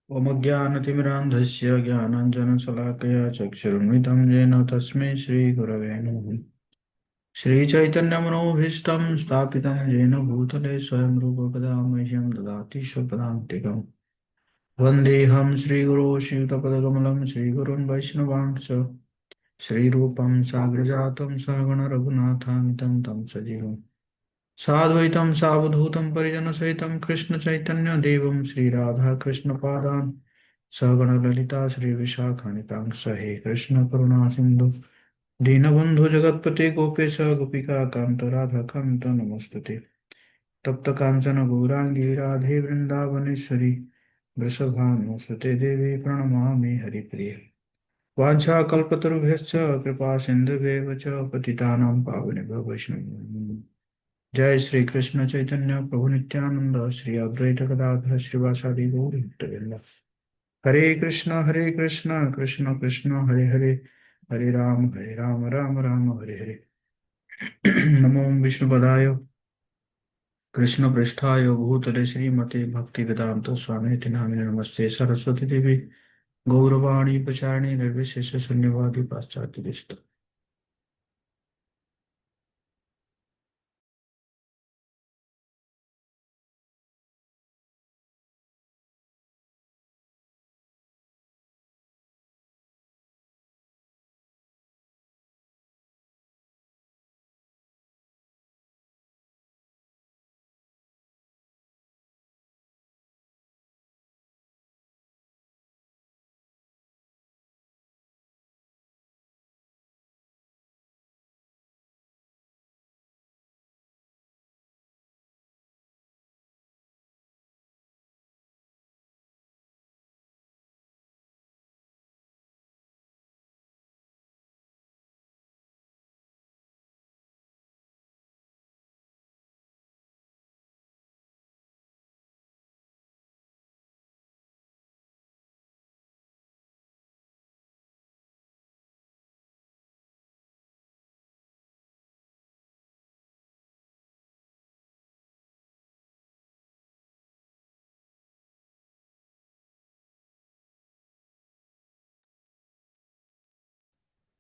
ओमज्ञानतिमिरान्धस्य ज्ञानाञ्जनशलाकया चक्षुरुन्मितं येन तस्मै श्रीगुरवे नमः। श्रीचैतन्यमनोभीष्टं स्थापितं येन भूतले स्वयं रूपकदा मह्यं ददाति स्वपदान्तिकम्। वन्देऽहं श्रीगुरो श्रीयुतपदकमलं श्रीगुरुन् वैष्णवांश्च श्रीरूपं साग्रजातं सहगण रघुनाथान्वितं तं सजीवम् साद्वैतं सावधूतं परिजनसहितं कृष्णचैतन्यदेवं श्रीराधाकृष्णपादान् सहगणललिता श्रीविशाखान्वितांश हे कृष्ण करुणा सिन्धु दीनबन्धु जगत्पते गोपेश गोपिका कान्त राधाकान्त नमोस्तुते तप्त काञ्चन गौराङ्गी राधे वृन्दावनेश्वरी वृषभानुसुते देवी प्रणमामि हरिप्रिये वाञ्छाकल्पतरुभ्यश्च कृपा सिन्धुभ्येव च पतितानां पावनेभ्यो वैष्णवेभ्यो जय श्री कृष्ण चैतन्य प्रभु नित्यानंद श्री अद्वैत गदाधर श्रीवासादि गौर भक्तवृंद हरे कृष्ण कृष्ण कृष्ण हरे हरे हरे राम राम राम हरे हरे नमो विष्णुपदाय कृष्ण पृष्ठाय भूतले श्रीमते भक्ति वेदांत स्वामी नामिने नमस्ते सरस्वती देवी गौरवाणी प्रचारिणी निर्विशेष शून्यवादी पाश्चात्य देशत।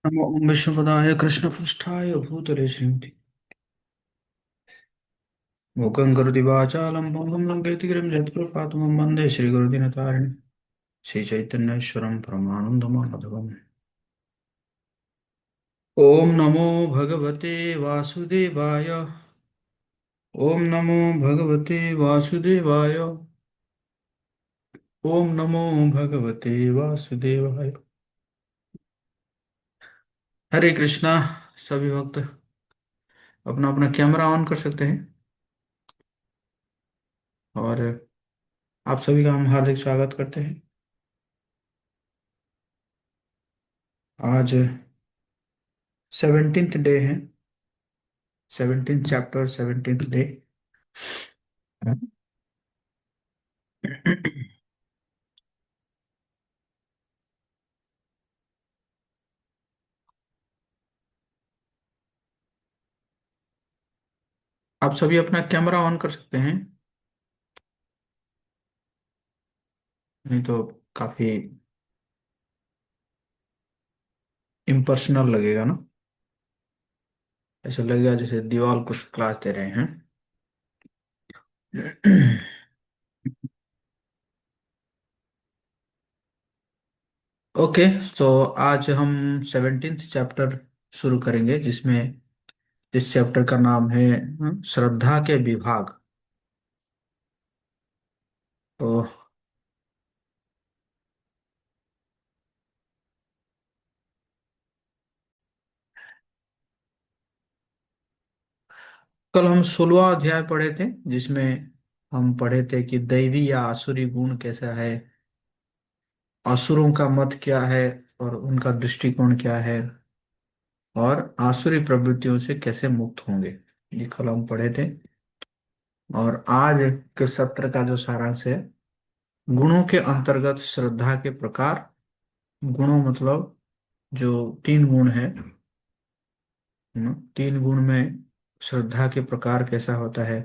नमो विष्णुपदाय कृष्ण पृष्ठाय भूतले श्रीमते मूकं करोति वाचालं पङ्गुं लङ्घयति गिरिं यत्कृपातमं वन्दे श्रीगुरुदिनतारिणि श्रीचैतन्येश्वरं परमानन्दमाधवम्। ॐ नमो भगवते वासुदेवाय। ॐ नमो भगवते वासुदेवाय। ॐ नमो भगवते वासुदेवाय। हरे कृष्णा। सभी भक्त अपना अपना कैमरा ऑन कर सकते हैं और आप सभी का हम हार्दिक स्वागत करते हैं। आज 17th डे है। 17th chapter 17th day. आप सभी अपना कैमरा ऑन कर सकते हैं, नहीं तो काफी इम्पर्सनल लगेगा ना। ऐसा लगेगा जैसे दीवार कुछ क्लास दे रहे हैं। ओके। तो आज हम 17th चैप्टर शुरू करेंगे, जिसमें इस चैप्टर का नाम है श्रद्धा के विभाग। तो कल हम 16वां अध्याय पढ़े थे, जिसमें हम पढ़े थे कि दैवी या आसुरी गुण कैसा है, असुरों का मत क्या है और उनका दृष्टिकोण क्या है, और आसुरी प्रवृत्तियों से कैसे मुक्त होंगे। ये कल हम पढ़े थे। और आज के सत्र का जो सारांश है, गुणों के अंतर्गत श्रद्धा के प्रकार। गुणों मतलब जो तीन गुण है, तीन गुण में श्रद्धा के प्रकार कैसा होता है,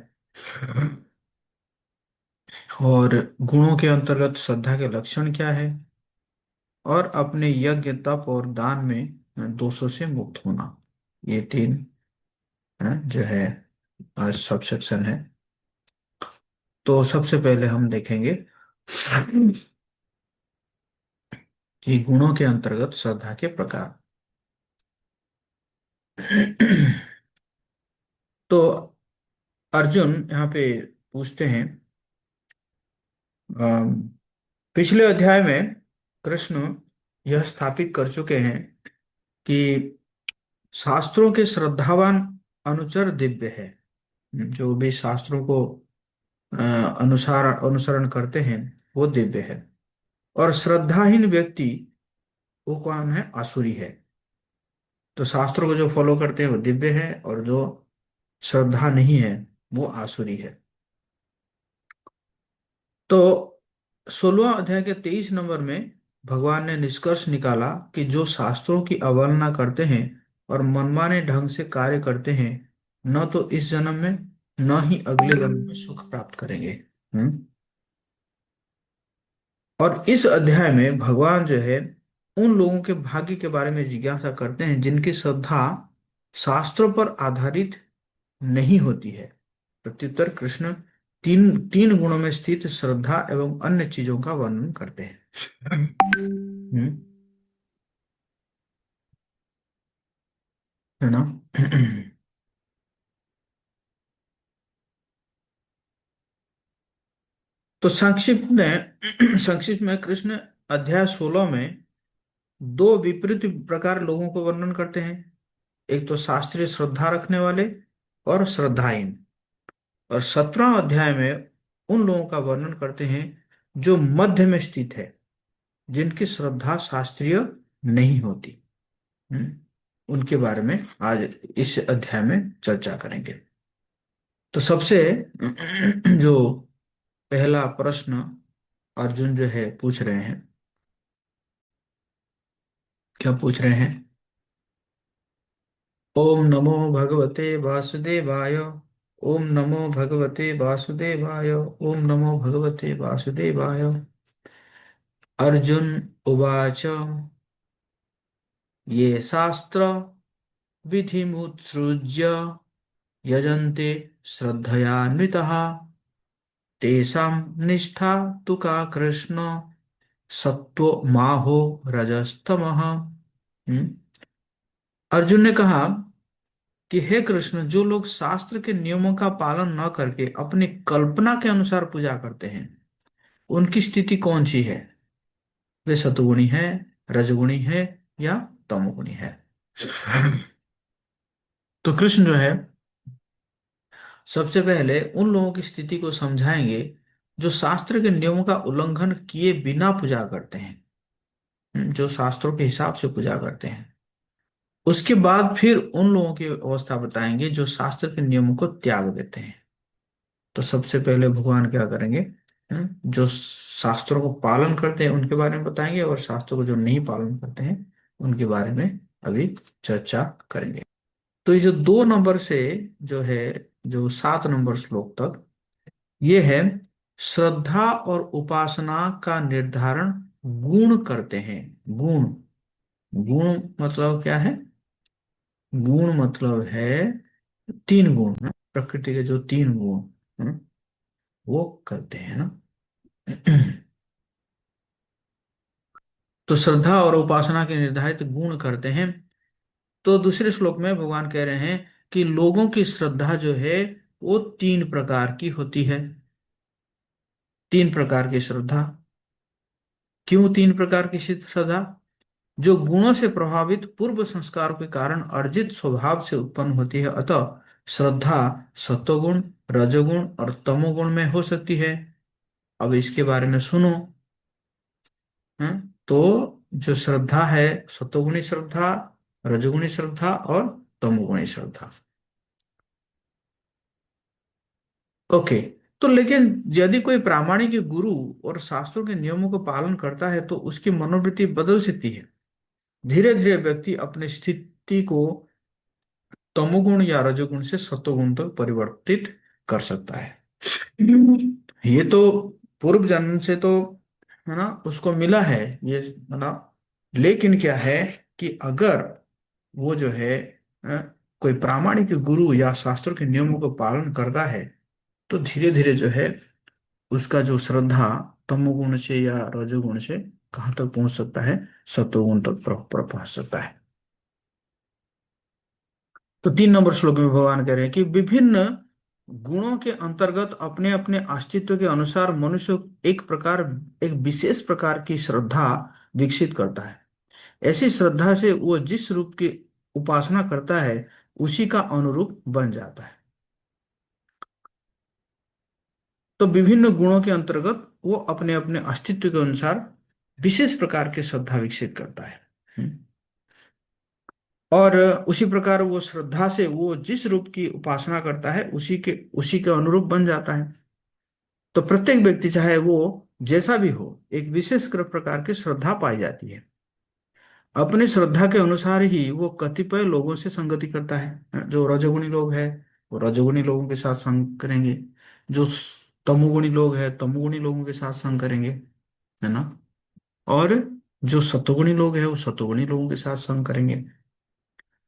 और गुणों के अंतर्गत श्रद्धा के लक्षण क्या है, और अपने यज्ञ तप और दान में दोषों से मुक्त होना। ये तीन जो है सब सेक्शन है। तो सबसे पहले हम देखेंगे कि गुणों के अंतर्गत श्रद्धा के प्रकार। तो अर्जुन यहाँ पे पूछते हैं, अम, पिछले अध्याय में कृष्ण यह स्थापित कर चुके हैं कि शास्त्रों के श्रद्धावान अनुचर दिव्य है। जो भी शास्त्रों को अनुसरण करते हैं वो दिव्य है, और श्रद्धाहीन व्यक्ति वो कौन है, आसुरी है। तो शास्त्रों को जो फॉलो करते हैं वो दिव्य है, और जो श्रद्धा नहीं है वो आसुरी है। तो 16वां अध्याय के 23 नंबर में भगवान ने निष्कर्ष निकाला कि जो शास्त्रों की अवहेलना करते हैं और मनमाने ढंग से कार्य करते हैं, न तो इस जन्म में न ही अगले जन्म में सुख प्राप्त करेंगे। और इस अध्याय में भगवान जो है उन लोगों के भाग्य के बारे में जिज्ञासा करते हैं जिनकी श्रद्धा शास्त्रों पर आधारित नहीं होती है। प्रत्युत्तर कृष्ण तीन तीन गुणों में स्थित श्रद्धा एवं अन्य चीजों का वर्णन करते हैं। है ना। तो संक्षिप्त में कृष्ण अध्याय 16 में दो विपरीत प्रकार लोगों को वर्णन करते हैं। एक तो शास्त्रीय श्रद्धा रखने वाले और श्रद्धाहीन। और 17वां अध्याय में उन लोगों का वर्णन करते हैं जो मध्य में स्थित है, जिनकी श्रद्धा शास्त्रीय नहीं होती। हम्म, उनके बारे में आज इस अध्याय में चर्चा करेंगे। तो सबसे जो पहला प्रश्न अर्जुन जो है पूछ रहे हैं, क्या पूछ रहे हैं? ओम नमो भगवते वासुदेवाय। ओम नमो भगवते वासुदेवाय। ओम नमो भगवते वासुदेवाय। अर्जुन उवाच, ये शास्त्र विधिमुत्सृज्य यजन्ते श्रद्धयान्वितः, तेषां निष्ठा तु का कृष्ण, सत्त्वमाहो रजस्तमः। अर्जुन ने कहा कि हे कृष्ण, जो लोग शास्त्र के नियमों का पालन न करके अपनी कल्पना के अनुसार पूजा करते हैं, उनकी स्थिति कौन सी है? वे सतुगुणी है, रजगुणी है या तमोगुणी है? तो कृष्ण जो है सबसे पहले उन लोगों की स्थिति को समझाएंगे जो शास्त्र के नियमों का उल्लंघन किए बिना पूजा करते हैं। जो शास्त्रों के हिसाब से पूजा करते हैं। उसके बाद फिर उन लोगों की अवस्था बताएंगे जो शास्त्र के नियमों को त्याग देते हैं। तो सबसे पहले भगवान क्या करेंगे, जो शास्त्रों को पालन करते हैं उनके बारे में बताएंगे, और शास्त्रों को जो नहीं पालन करते हैं उनके बारे में अभी चर्चा करेंगे। तो ये जो 2 नंबर से जो है, जो 7 नंबर श्लोक तक, ये है श्रद्धा और उपासना का निर्धारण गुण करते हैं। गुण, गुण मतलब क्या है? गुण मतलब है 3 गुण, प्रकृति के जो 3 गुण वो करते हैं ना। तो श्रद्धा और उपासना के निर्धारित गुण करते हैं। तो दूसरे श्लोक में भगवान कह रहे हैं कि लोगों की श्रद्धा जो है वो 3 प्रकार की होती है। 3 प्रकार की श्रद्धा। क्यों 3 प्रकार की श्रद्धा? जो गुणों से प्रभावित पूर्व संस्कार के कारण अर्जित स्वभाव से उत्पन्न होती है, अतः श्रद्धा सत्वगुण, रजोगुण और तमोगुण में हो सकती है। अब इसके बारे में सुनो। तो जो श्रद्धा है, सत्वगुणी श्रद्धा, रजोगुणी श्रद्धा और तमोगुणी श्रद्धा। ओके। तो लेकिन यदि कोई प्रामाणिक गुरु और शास्त्रों के नियमों का पालन करता है तो उसकी मनोवृत्ति बदल सकती है। धीरे धीरे व्यक्ति अपनी स्थिति को तमोगुण या रजोगुण से सत्वगुण तक परिवर्तित कर सकता है। ये तो पूर्व जन्म से तो, है ना, उसको मिला है ये, है ना। लेकिन क्या है कि अगर वो जो है अ, कोई प्रामाणिक गुरु या शास्त्रों के नियमों का पालन करता है, तो धीरे धीरे जो है उसका जो श्रद्धा तमोगुण से या रजोगुण से कहाँ तक पहुंच सकता है, सत्वगुण तक पहुंच सकता है। तो 3 नंबर श्लोक में भगवान कह रहे हैं कि विभिन्न गुणों के अंतर्गत अपने अपने अस्तित्व के अनुसार मनुष्य एक विशेष प्रकार की श्रद्धा विकसित करता है। ऐसी श्रद्धा से वो जिस रूप की उपासना करता है उसी का अनुरूप बन जाता है। तो विभिन्न गुणों के अंतर्गत वो अपने अपने अस्तित्व के अनुसार विशेष प्रकार की श्रद्धा विकसित करता है। हम्म। और उसी प्रकार वो श्रद्धा से वो जिस रूप की उपासना करता है उसी के अनुरूप बन जाता है। तो प्रत्येक व्यक्ति चाहे वो जैसा भी हो, एक विशेष प्रकार की श्रद्धा पाई जाती है। अपनी श्रद्धा के अनुसार ही वो कतिपय लोगों से संगति करता है। जो रजोगुणी लोग हैं वो रजोगुणी लोगों के साथ संग करेंगे, जो तमोगुणी लोग हैं तमोगुणी लोगों के साथ संग करेंगे, है ना। और जो सतोगुणी लोग हैं वो सतोगुणी लोगों के साथ संग करेंगे।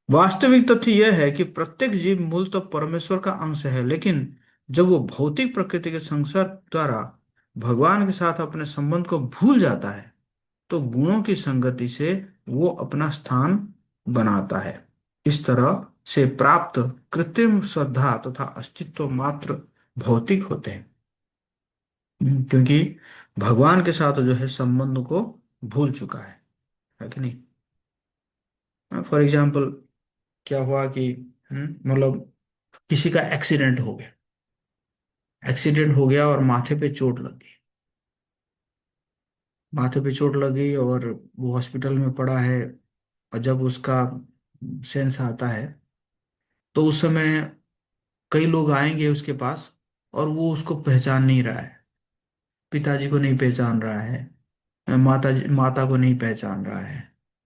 वास्तविक तथ्य यह है कि प्रत्येक जीव मूलतः परमेश्वर का अंश है, लेकिन जब वो भौतिक प्रकृति के संसर्ग द्वारा भगवान के साथ अपने संबंध को भूल जाता है, तो गुणों की संगति से वो अपना स्थान बनाता है। इस तरह से प्राप्त कृत्रिम श्रद्धा तथा अस्तित्व मात्र भौतिक होते हैं। क्योंकि भगवान के साथ जो है संबंध को भूल चुका है कि नहीं। फॉर एग्जाम्पल, क्या हुआ कि मतलब किसी का एक्सीडेंट हो गया, एक्सीडेंट हो गया और माथे पे चोट लग गई, माथे पे चोट लग गई और वो हॉस्पिटल में पड़ा है। और जब उसका सेंस आता है तो उस समय कई लोग आएंगे उसके पास, और वो उसको पहचान नहीं रहा है। पिताजी को नहीं पहचान रहा है, माता को नहीं पहचान रहा है,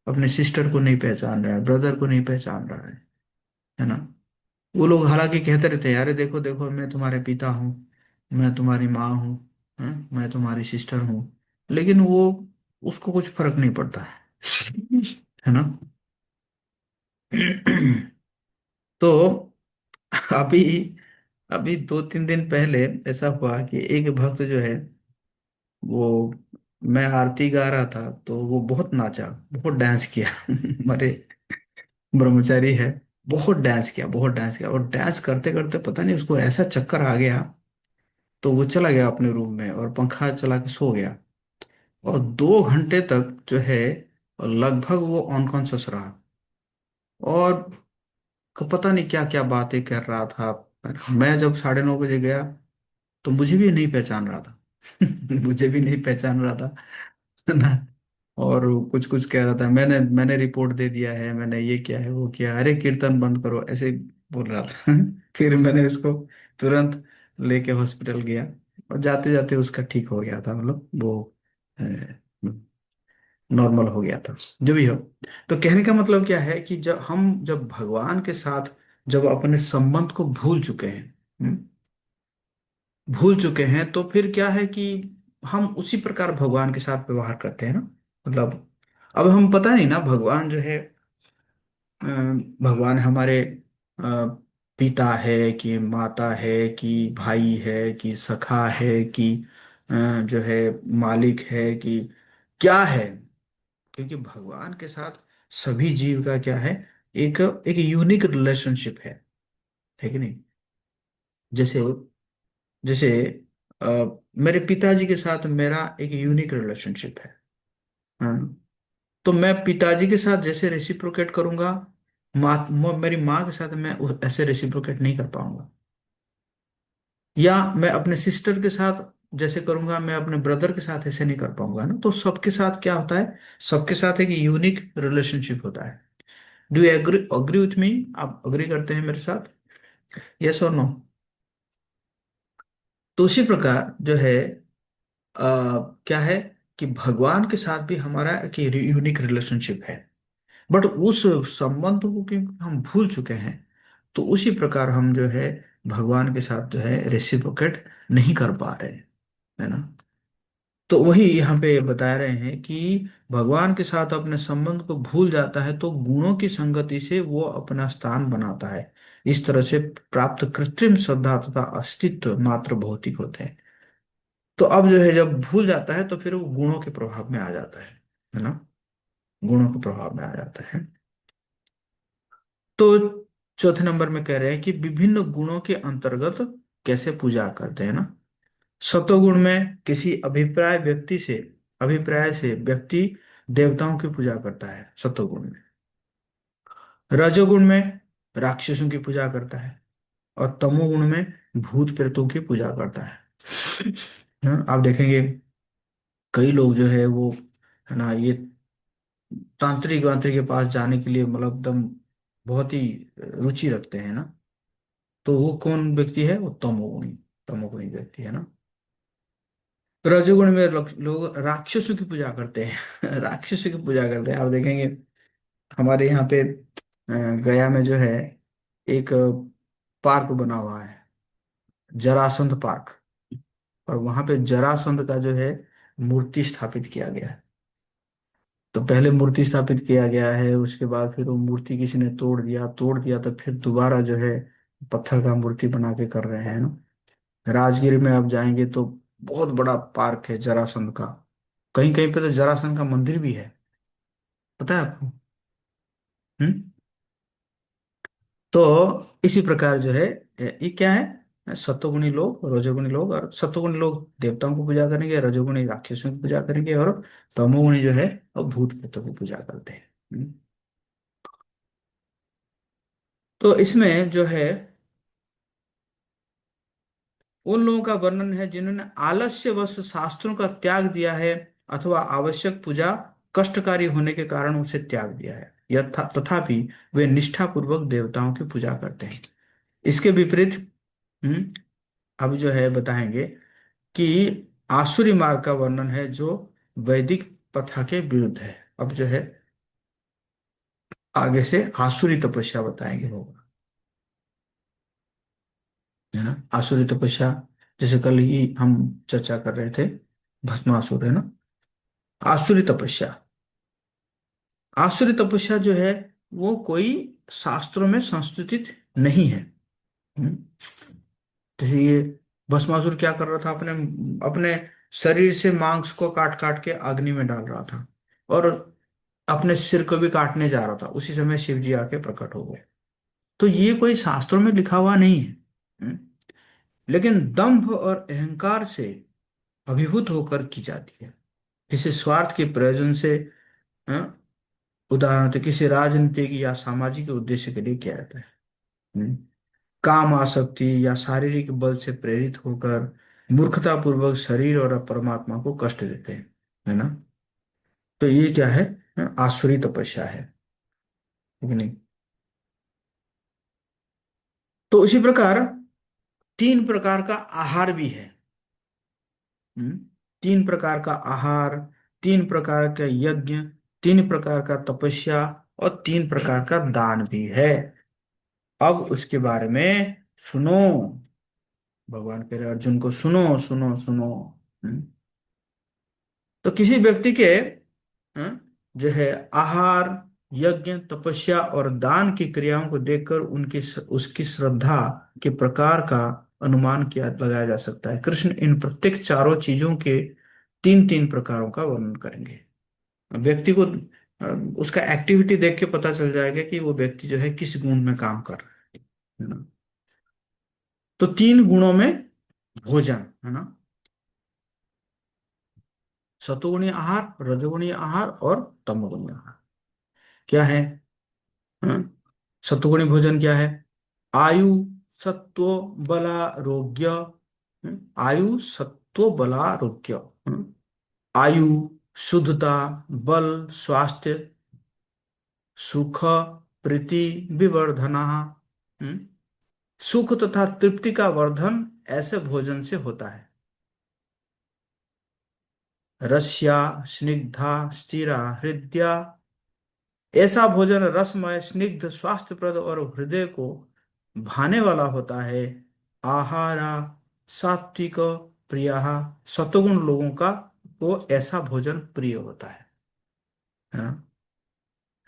अपने सिस्टर को नहीं पहचान रहा है, ब्रदर को नहीं पहचान रहा है ना। वो लोग हालांकि कहते रहते हैं, अरे देखो देखो मैं तुम्हारे पिता हूँ, मैं तुम्हारी माँ हूँ, मैं तुम्हारी सिस्टर हूँ। लेकिन वो, उसको कुछ फर्क नहीं पड़ता है ना। तो अभी अभी 2-3 दिन पहले ऐसा हुआ कि एक भक्त जो है वो, मैं आरती गा रहा था तो वो बहुत नाचा, बहुत डांस किया हमारे ब्रह्मचारी है, बहुत डांस किया, बहुत डांस किया, और डांस करते करते पता नहीं उसको ऐसा चक्कर आ गया, तो वो चला गया अपने रूम में और पंखा चला के सो गया। और 2 घंटे तक जो है लगभग वो अनकॉन्शियस रहा। और पता नहीं क्या क्या बातें कर रहा था। मैं जब 9:30 बजे गया तो मुझे भी नहीं पहचान रहा था मुझे भी नहीं पहचान रहा था, है ना। और कुछ कुछ कह रहा था, मैंने मैंने रिपोर्ट दे दिया है, मैंने ये किया है वो किया है, अरे कीर्तन बंद करो, ऐसे ही बोल रहा था फिर मैंने इसको तुरंत लेके हॉस्पिटल गया, और जाते जाते उसका ठीक हो गया था, मतलब वो नॉर्मल हो गया था, जो भी हो। तो कहने का मतलब क्या है कि जब भगवान के साथ जब अपने संबंध को भूल चुके हैं, भूल चुके हैं, तो फिर क्या है कि हम उसी प्रकार भगवान के साथ व्यवहार करते हैं ना। मतलब अब हम पता नहीं ना, भगवान जो है भगवान हमारे अ, पिता है कि माता है कि भाई है कि सखा है कि अ, जो है मालिक है कि क्या है। क्योंकि भगवान के साथ सभी जीव का क्या है, एक एक यूनिक रिलेशनशिप है कि नहीं। जैसे जैसे अ, मेरे पिताजी के साथ मेरा एक यूनिक रिलेशनशिप है। हाँ। तो मैं पिताजी के साथ जैसे रेसिप्रोकेट करूंगा, मेरी माँ के साथ मैं ऐसे रेसिप्रोकेट नहीं कर पाऊंगा। या मैं अपने सिस्टर के साथ जैसे करूंगा, मैं अपने ब्रदर के साथ ऐसे नहीं कर पाऊंगा ना। तो सबके साथ क्या होता है, सबके साथ एक यूनिक रिलेशनशिप होता है। Do you agree agree with me? आप अग्री करते हैं मेरे साथ? यस और नो? तो उसी प्रकार जो है क्या है कि भगवान के साथ भी हमारा एक यूनिक रिलेशनशिप है। बट उस संबंध को क्योंकि हम भूल चुके हैं, तो उसी प्रकार हम जो है भगवान के साथ जो है रेसिप्रोकेट नहीं कर पा रहे हैं। है ना। तो वही यहाँ पे बता रहे हैं कि भगवान के साथ अपने संबंध को भूल जाता है तो गुणों की संगति से वो अपना स्थान बनाता है। इस तरह से प्राप्त कृत्रिम श्रद्धा तथा अस्तित्व मात्र भौतिक होते हैं। तो अब जो है जब भूल जाता है तो फिर वो गुणों के प्रभाव में आ जाता है ना। गुणों के प्रभाव में आ जाता है। तो चौथे नंबर में कह रहे हैं कि विभिन्न गुणों के अंतर्गत कैसे पूजा करते हैं ना। सतोगुण में किसी अभिप्राय से व्यक्ति देवताओं की पूजा करता है सतोगुण में। रजोगुण में राक्षसों की पूजा करता है। और तमोगुण में भूत प्रेतों की पूजा करता है। आप देखेंगे कई लोग जो है वो, है ना, ये तांत्रिक वांत्रिक के पास जाने के लिए मतलब एकदम बहुत ही रुचि रखते हैं ना। तो वो कौन व्यक्ति है? वो तमोगुणी व्यक्ति है ना। रजोगुण में लोग राक्षसों की पूजा करते हैं। राक्षसों की पूजा करते हैं। आप देखेंगे हमारे यहाँ पे गया में जो है एक पार्क बना हुआ है, जरासंध पार्क। और वहां पे जरासंध का जो है मूर्ति स्थापित किया गया है। तो पहले मूर्ति स्थापित किया गया है, उसके बाद फिर वो मूर्ति किसी ने तोड़ दिया तो फिर दोबारा जो है पत्थर का मूर्ति बना के कर रहे हैं ना। राजगीर में आप जाएंगे तो बहुत बड़ा पार्क है जरासंध का। कहीं कहीं पे तो जरासंध का मंदिर भी है, पता है आपको? हम्म। तो इसी प्रकार जो है ये क्या है, सत्वगुणी लोग, रजोगुणी लोग। और सत्वगुणी लोग देवताओं को पूजा करेंगे, रजोगुणी राक्षसों की पूजा करेंगे, और तमोगुणी जो है वो भूत प्रेतों की पूजा करते हैं। तो इसमें जो है उन लोगों का वर्णन है जिन्होंने आलस्यवश शास्त्रों का त्याग दिया है, अथवा आवश्यक पूजा कष्टकारी होने के कारण उसे त्याग दिया है, तथापि वे निष्ठापूर्वक देवताओं की पूजा करते हैं। इसके विपरीत हम्म अब जो है बताएंगे कि आसुरी मार्ग का वर्णन है जो वैदिक प्रथा के विरुद्ध है। अब जो है आगे से आसुरी तपस्या बताएंगे लोग, है ना। आसुरी तपस्या जैसे कल ही हम चर्चा कर रहे थे, भस्मासुर, है ना। आसुरी तपस्या, आसुरी तपस्या जो है वो कोई शास्त्रों में संस्कृत नहीं है। हम्म। जैसे ये भस्मासुर क्या कर रहा था, अपने अपने शरीर से मांस को काट काट के अग्नि में डाल रहा था, और अपने सिर को भी काटने जा रहा था। उसी समय शिव जी आके प्रकट हो गए। तो ये कोई शास्त्रों में लिखा हुआ नहीं है। हम्म। लेकिन दंभ और अहंकार से अभिभूत होकर की जाती है, किसी स्वार्थ के प्रयोजन से। हाँ, उदाहरण तो किसी राजनीतिक या सामाजिक उद्देश्य के लिए किया जाता है। हम्म। काम आसक्ति या शारीरिक बल से प्रेरित होकर मूर्खतापूर्वक शरीर और परमात्मा को कष्ट देते हैं, है ना। तो ये क्या है? आसुरी तपस्या है कि नहीं। तो इसी प्रकार तीन प्रकार का आहार भी है। हम्म। तीन प्रकार का आहार, तीन प्रकार का यज्ञ, तीन प्रकार का तपस्या, और तीन प्रकार का दान भी है। अब उसके बारे में सुनो। भगवान कह रहे अर्जुन को, सुनो सुनो सुनो। हम्म। तो किसी व्यक्ति के जो है आहार, यज्ञ, तपस्या और दान की क्रियाओं को देखकर उसकी श्रद्धा के प्रकार का अनुमान किया लगाया जा सकता है। कृष्ण इन प्रत्येक चारों चीजों के तीन तीन प्रकारों का वर्णन करेंगे। व्यक्ति को उसका एक्टिविटी देख के पता चल जाएगा कि वो व्यक्ति जो है किस गुण में काम कर रहा है ना। तो तीन गुणों में भोजन, है ना, सतोगुणी आहार, रजोगुणी आहार और तमोगुणी आहार क्या है? हाँ? सतुगुणी भोजन क्या है? आयु, सत्व, बलारोग्य। आयु, सत्व, बलारोग्य। आयु, शुद्धता, बल, स्वास्थ्य, सुख, प्रीति, विवर्धना। हम्म? सुख तथा तृप्ति का वर्धन ऐसे भोजन से होता है। रस्या, स्निग्धा, स्थिरा, हृदया। ऐसा भोजन रसमय, स्निग्ध, स्वास्थ्यप्रद और हृदय को भाने वाला होता है। आहारा, सात्विक, प्रियः, सत्वगुण लोगों का को ऐसा भोजन प्रिय होता है ना?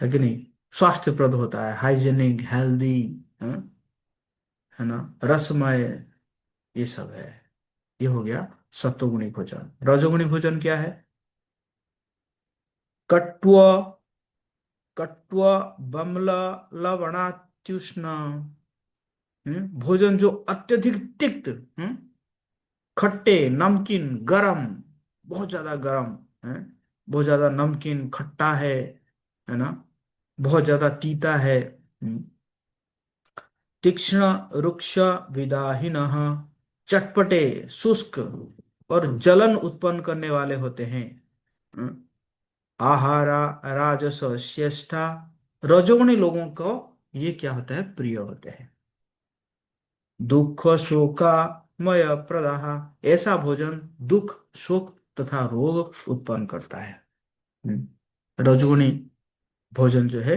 है कि नहीं? स्वास्थ्यप्रद होता है, हाइजेनिक, हेल्दी, है ना, रसमय, ये सब है। ये हो गया सत्वगुणी भोजन। रजोगुणी भोजन क्या है? कट्व, कट्व, बम्ल, लवणात्युष्ण, भोजन जो अत्यधिक तिक्त, खट्टे, नमकीन, गरम, बहुत ज्यादा गरम है, बहुत ज्यादा नमकीन खट्टा है ना, बहुत ज्यादा तीता है, तीक्ष्ण, रुक्ष, विदाहिनः, चटपटे, शुष्क और जलन उत्पन्न करने वाले होते हैं। हम्म, आहारा राजस श्रेष्ठा, रजोगुणी लोगों को ये क्या होता है? प्रिय होते हैं। दुख शोकामय प्रदाह, ऐसा भोजन दुख, शोक तथा रोग उत्पन्न करता है। रजोगुणी भोजन जो है,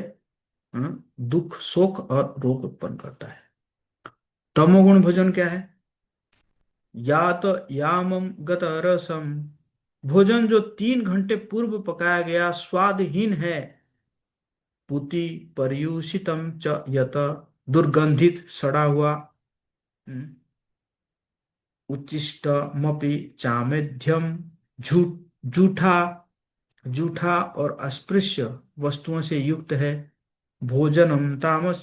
दुख, शोक और रोग उत्पन्न करता है। तमोगुण भोजन क्या है? यात यामम गत रसम, भोजन जो 3 घंटे पूर्व पकाया गया, स्वादहीन है। पुति पर्यूषितम च यत, दुर्गंधित, सड़ा हुआ। हम्म, उच्छिष्टमपि चामेध्यम, झूठ, जूठा, जूठा और अस्पृश्य वस्तुओं से युक्त है। भोजनम तामस,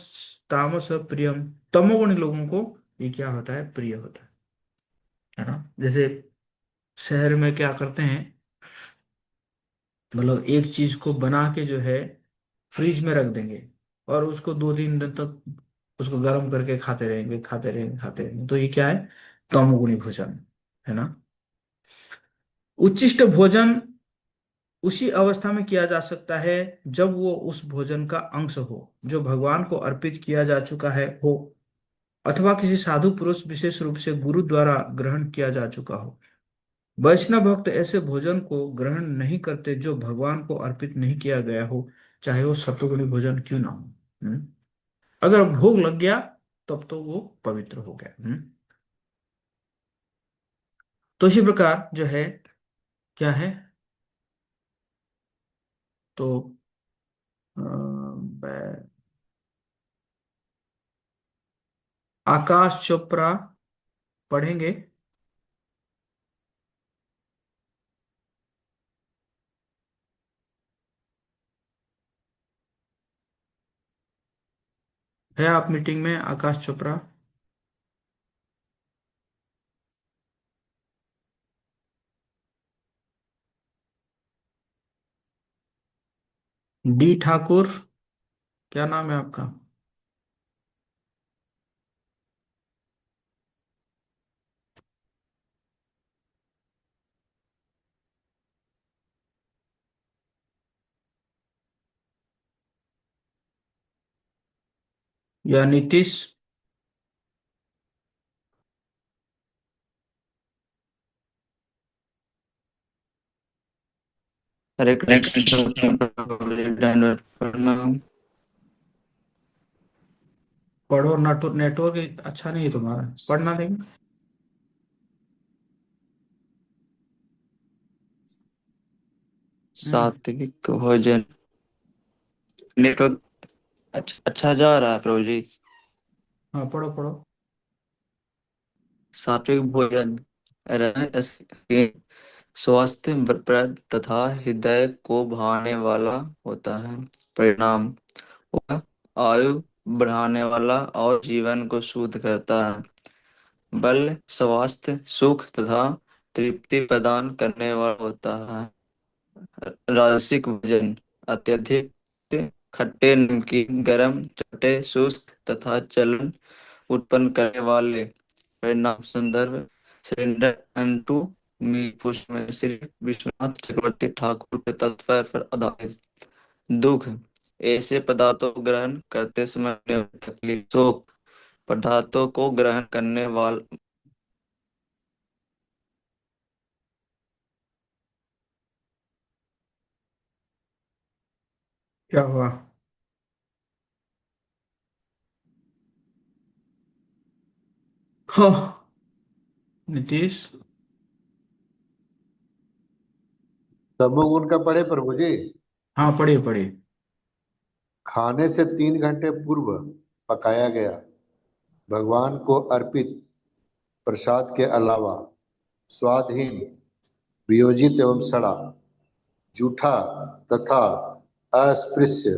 तामस प्रियम, तमोगुणी लोगों को ये क्या होता है? प्रिय होता है ना? जैसे शहर में क्या करते हैं, मतलब एक चीज को बना के जो है फ्रिज में रख देंगे, और उसको 2-3 दिन तक उसको गर्म करके खाते रहेंगे, खाते रहेंगे, खाते रहेंगे। तो ये क्या है? तमोगुणी भोजन है ना? उच्छिष्ट भोजन उसी अवस्था में किया जा सकता है जब वो उस भोजन का अंश हो जो भगवान को अर्पित किया जा चुका है हो, अथवा किसी साधु पुरुष, विशेष रूप से गुरु द्वारा ग्रहण किया जा चुका हो। वैष्णव भक्त ऐसे भोजन को ग्रहण नहीं करते जो भगवान को अर्पित नहीं किया गया हो, चाहे वो सत्वगुणी भोजन क्यों ना हो। अगर भोग लग गया तब तो वो पवित्र हो गया। तो इसी प्रकार जो है, क्या है, तो आकाश चोपड़ा पढ़ेंगे। है आप मीटिंग में आकाश चोपड़ा? डी ठाकुर, क्या नाम है आपका? या नीतीश? हरे कृष्ण डाउनलोड करना। पढ़ो, नेटवर्क अच्छा नहीं है तुम्हारा, पढ़ना नहीं। हम्म। सात्विक भोजन, नेटवर्क अच्छा जा रहा है प्रभु जी। हाँ, पढ़ो पढ़ो। सात्विक भोजन रस के स्वास्थ्यप्रद तथा हृदय को भाने वाला होता है। परिणाम, वह आयु बढ़ाने वाला और जीवन को शुद्ध करता है। बल, स्वास्थ्य, सुख तथा तृप्ति प्रदान करने वाला होता है। राजसिक भोजन अत्यधिक खट्टे, नमकीन, गरम, चटे, शुष्क तथा जलन उत्पन्न करने वाले। परिणाम संदर्भ सिलेंडर अंटू मी पुष्प में श्री विश्वनाथ चक्रवर्ती ठाकुर के तत्व पर आधारित। दुख, ऐसे पदार्थों को ग्रहण करते समय होने वाली तकलीफ। शोक, पदार्थों को ग्रहण करने वाला क्या हुआ? हाँ, नीतीश। तमोगुण का पढ़े प्रभु जी। हाँ, पढ़िए पढ़िए। खाने से 3 घंटे पूर्व पकाया गया भगवान को अर्पित प्रसाद के अलावा स्वादहीन, वियोजित एवं सड़ा, जूठा तथा अस्पृश्य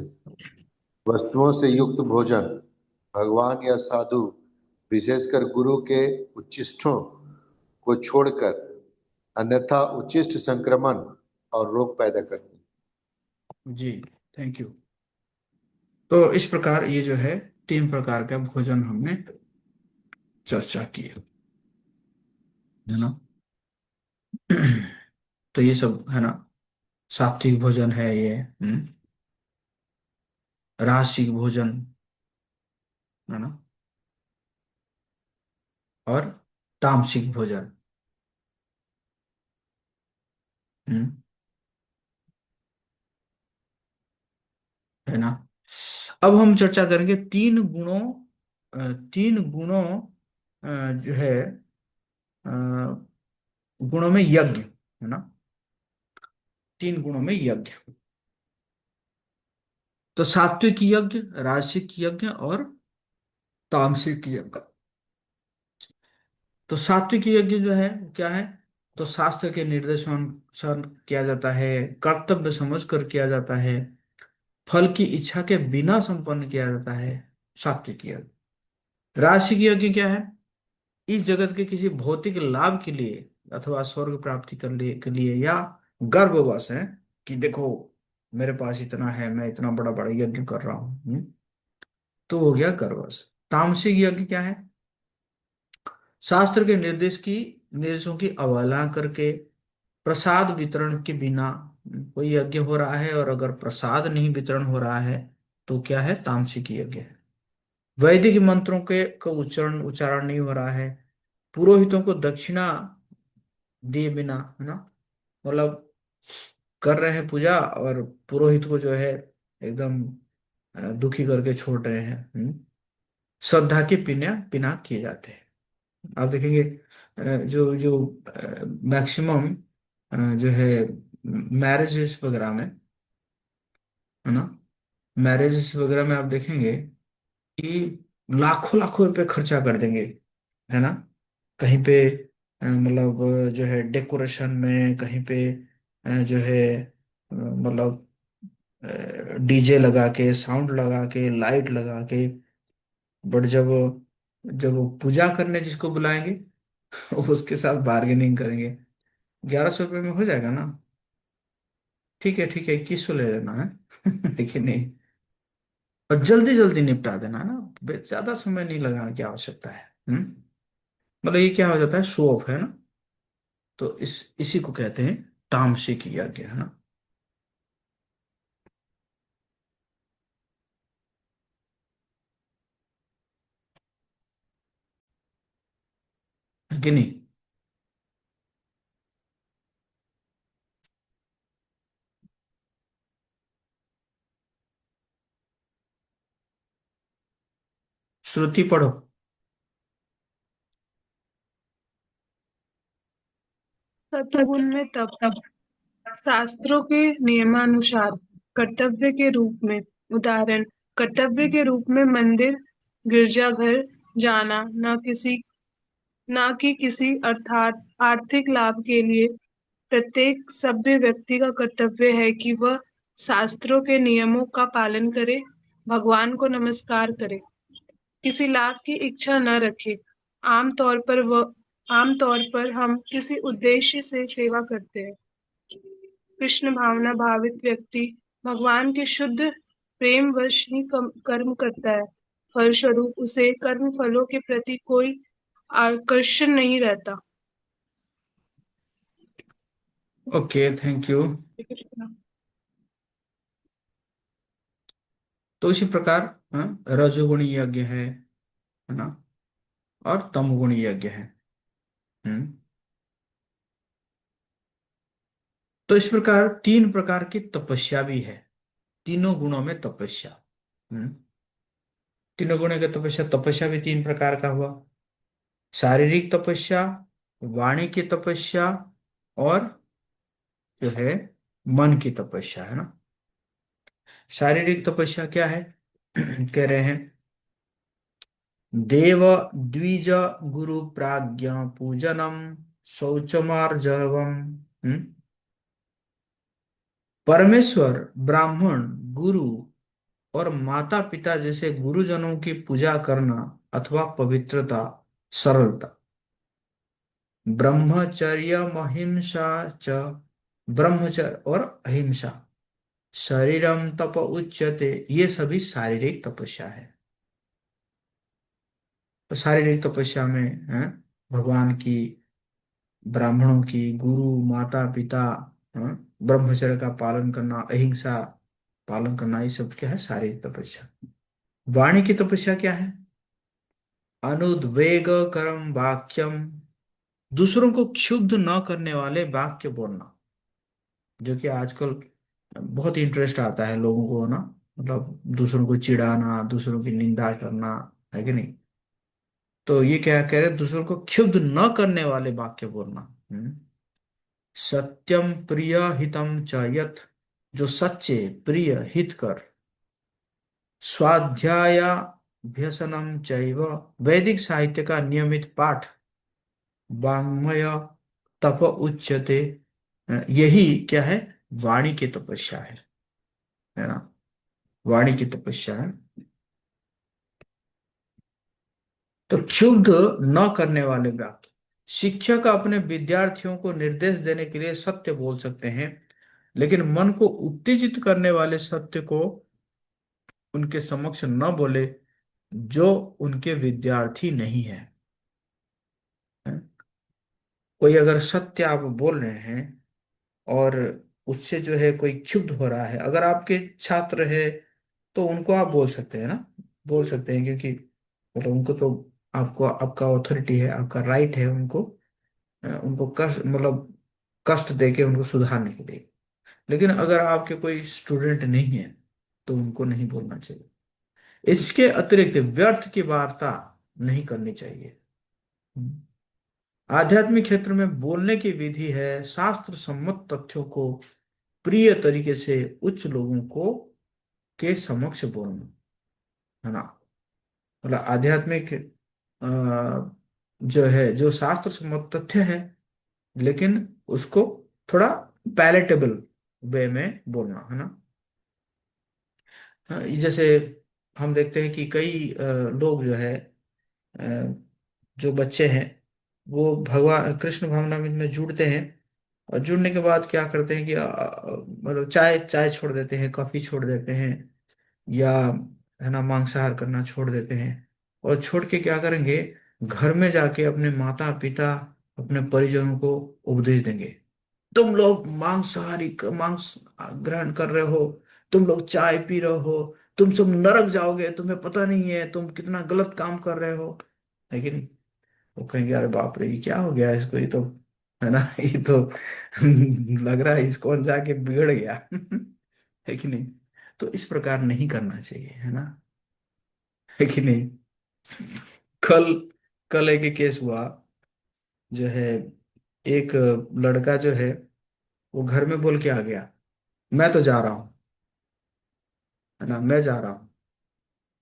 वस्तुओं से युक्त भोजन भगवान या साधु, विशेषकर गुरु के उच्चिष्टों को छोड़कर अन्यथा उच्चिष्ट संक्रमण और रोग पैदा करते हैं। जी, थैंक यू। तो इस प्रकार ये जो है 3 प्रकार का भोजन हमने चर्चा की है ना। तो ये सब है ना, सात्विक भोजन है ये। राजसिक भोजन है ना, और तामसिक भोजन। हम्म, है ना। अब हम चर्चा करेंगे 3 गुणों, 3 गुणों, जो है अ, गुणों में यज्ञ, है ना। 3 गुणों में यज्ञ। तो सात्विक यज्ञ, राजसिक यज्ञ और तामसिक यज्ञ। तो सात्विक यज्ञ जो है क्या है, तो शास्त्र के निर्देशानुसार किया जाता है, कर्तव्य समझ कर किया जाता है, फल की इच्छा के बिना संपन्न किया जाता है, सात्विक यज्ञ। राजसिक यज्ञ क्या है, इस जगत के किसी भौतिक लाभ के लिए अथवा स्वर्ग प्राप्ति के लिए या गर्ववश है कि देखो मेरे पास इतना है, मैं इतना बड़ा बड़ा यज्ञ कर रहा हूँ। तो हो गया गर्ववश। तामसिक यज्ञ क्या है, शास्त्र के निर्देशों की अवहेलना करके प्रसाद वितरण के बिना कोई यज्ञ हो रहा है, और अगर प्रसाद नहीं वितरण हो रहा है तो क्या है, तामसिक यज्ञ है। वैदिक मंत्रों के का उच्चारण उच्चारण नहीं हो रहा है, पुरोहितों को दक्षिणा दिए बिना, है ना, मतलब कर रहे हैं पूजा और पुरोहित को जो है एकदम दुखी करके छोड़ रहे हैं। श्रद्धा के बिना किए जाते हैं। आप देखेंगे जो जो मैक्सिमम जो है मैरिजेस वगैरह में, है ना, मैरिजेस वगैरह में आप देखेंगे कि लाखों लाखों रुपए खर्चा कर देंगे, है ना। कहीं पे मतलब जो है डेकोरेशन में, कहीं पे जो है मतलब डीजे लगा के, साउंड लगा के, लाइट लगा के। बट जब जब वो पूजा करने जिसको बुलाएंगे उसके साथ बार्गेनिंग करेंगे, 1100 रुपये में हो जाएगा ना, ठीक है ठीक है, 2100 ले लेना है लेकिन नहीं। और जल्दी जल्दी निपटा देना है ना, ज्यादा समय नहीं लगाने की आवश्यकता है। मतलब ये क्या हो जाता है, शो ऑफ, है ना। तो इसी को कहते हैं तामसिक यज्ञ, है ना। है कि नहीं। श्रुति पढ़ो। सत्वगुण में तप शास्त्रों के नियमानुसार कर्तव्य के रूप में, उदाहरण कर्तव्य के रूप में मंदिर गिरजाघर जाना न कि किसी अर्थात आर्थिक लाभ के लिए। प्रत्येक सभ्य व्यक्ति का कर्तव्य है कि वह शास्त्रों के नियमों का पालन करे, भगवान को नमस्कार करे, किसी लाभ की इच्छा न रखे। आमतौर पर हम किसी उद्देश्य से सेवा करते हैं। कृष्ण भावना भावित व्यक्ति भगवान के शुद्ध प्रेम वश ही कर्म करता है। फलस्वरूप उसे कर्म फलों के प्रति कोई आकर्षण नहीं रहता। Okay, thank you. तो इसी प्रकार रजोगुणी यज्ञ है ना, और तमोगुणी यज्ञ है। हम्म तो इस प्रकार 3 प्रकार की तपस्या भी है, तीनों गुणों में तपस्या। हम्म तीनों गुणों की तपस्या, तपस्या भी 3 प्रकार का हुआ, शारीरिक तपस्या, वाणी की तपस्या, और जो है मन की तपस्या, है ना। शारीरिक तपस्या क्या है? कह रहे हैं देव द्विज गुरु प्राज्ञ पूजनम शौचमार्जवम। परमेश्वर, ब्राह्मण, गुरु और माता पिता जैसे गुरुजनों की पूजा करना अथवा पवित्रता, सरलता। ब्रह्मचर्य महिंसा च, ब्रह्मचर्य और अहिंसा। शरीरम तप उच्यते, ये सभी शारीरिक तपस्या है। तो शारीरिक तपस्या में है भगवान की, ब्राह्मणों की, गुरु, माता पिता, हाँ, ब्रह्मचर्य का पालन करना, अहिंसा पालन करना, ये सब क्या है? शारीरिक तपस्या। वाणी की तपस्या क्या है? अनुद्वेग करम वाक्यम, दूसरों को क्षुब्ध न करने वाले वाक्य बोलना। जो कि आजकल बहुत इंटरेस्ट आता है लोगों को ना, मतलब दूसरों को चिढ़ाना, दूसरों की निंदा करना, है कि नहीं। तो ये क्या कह रहे हैं? दूसरों को क्षुब्ध न करने वाले वाक्य बोलना। सत्यम प्रिय हितम च यत्, जो सच्चे, प्रिय, हितकर। स्वाध्यायाभ्यसनम चैव, वैदिक साहित्य का नियमित पाठ। वाङ्मय तप उच्यते, यही क्या है? वाणी की तपस्या है ना। वाणी की तपस्या है। तो क्षुब्ध न करने वाले वाक्य। शिक्षक अपने विद्यार्थियों को निर्देश देने के लिए सत्य बोल सकते हैं, लेकिन मन को उत्तेजित करने वाले सत्य को उनके समक्ष न बोले जो उनके विद्यार्थी नहीं है। कोई अगर सत्य आप बोल रहे हैं और उससे जो है कोई क्षुब्ध हो रहा है, अगर आपके छात्र है तो उनको आप बोल सकते हैं ना, बोल सकते हैं, क्योंकि मतलब उनको तो, आपको, आपका ऑथोरिटी है, आपका राइट है उनको, उनको कष्ट, मतलब कष्ट देके उनको सुधारने के लिए। लेकिन अगर आपके कोई स्टूडेंट नहीं है तो उनको नहीं बोलना चाहिए। इसके अतिरिक्त व्यर्थ की वार्ता नहीं करनी चाहिए। आध्यात्मिक क्षेत्र में बोलने की विधि है शास्त्र सम्मत तथ्यों को प्रिय तरीके से उच्च लोगों को के समक्ष बोलना, है ना। मतलब आध्यात्मिक जो है, जो शास्त्र सम्मत तथ्य है, लेकिन उसको थोड़ा पैलेटेबल वे में बोलना, है ना। जैसे हम देखते हैं कि कई लोग जो है, अ, जो बच्चे हैं, वो भगवान कृष्ण भावनामृत में जुड़ते हैं, और जुड़ने के बाद क्या करते हैं कि मतलब चाय चाय छोड़ देते हैं, कॉफी छोड़ देते हैं, या है ना मांसाहार करना छोड़ देते हैं। और छोड़ के क्या करेंगे? घर में जाके अपने माता पिता, अपने परिजनों को उपदेश देंगे। तुम लोग मांसाहारी मांस ग्रहण कर रहे हो, तुम लोग चाय पी रहे हो, तुम सब नरक जाओगे, तुम्हें पता नहीं है तुम कितना गलत काम कर रहे हो, है कि नहीं। वो कहेंगे अरे बाप रे, ये क्या हो गया इसको, ये तो, है ना, ये तो लग रहा है इसको जाके बिगड़ गया। है कि नहीं। तो इस प्रकार नहीं करना चाहिए, है ना, है कि नहीं। कल कल एक केस हुआ, जो है, एक लड़का जो है, वो घर में बोल के आ गया, मैं तो जा रहा हूँ, है ना, मैं जा रहा हूँ।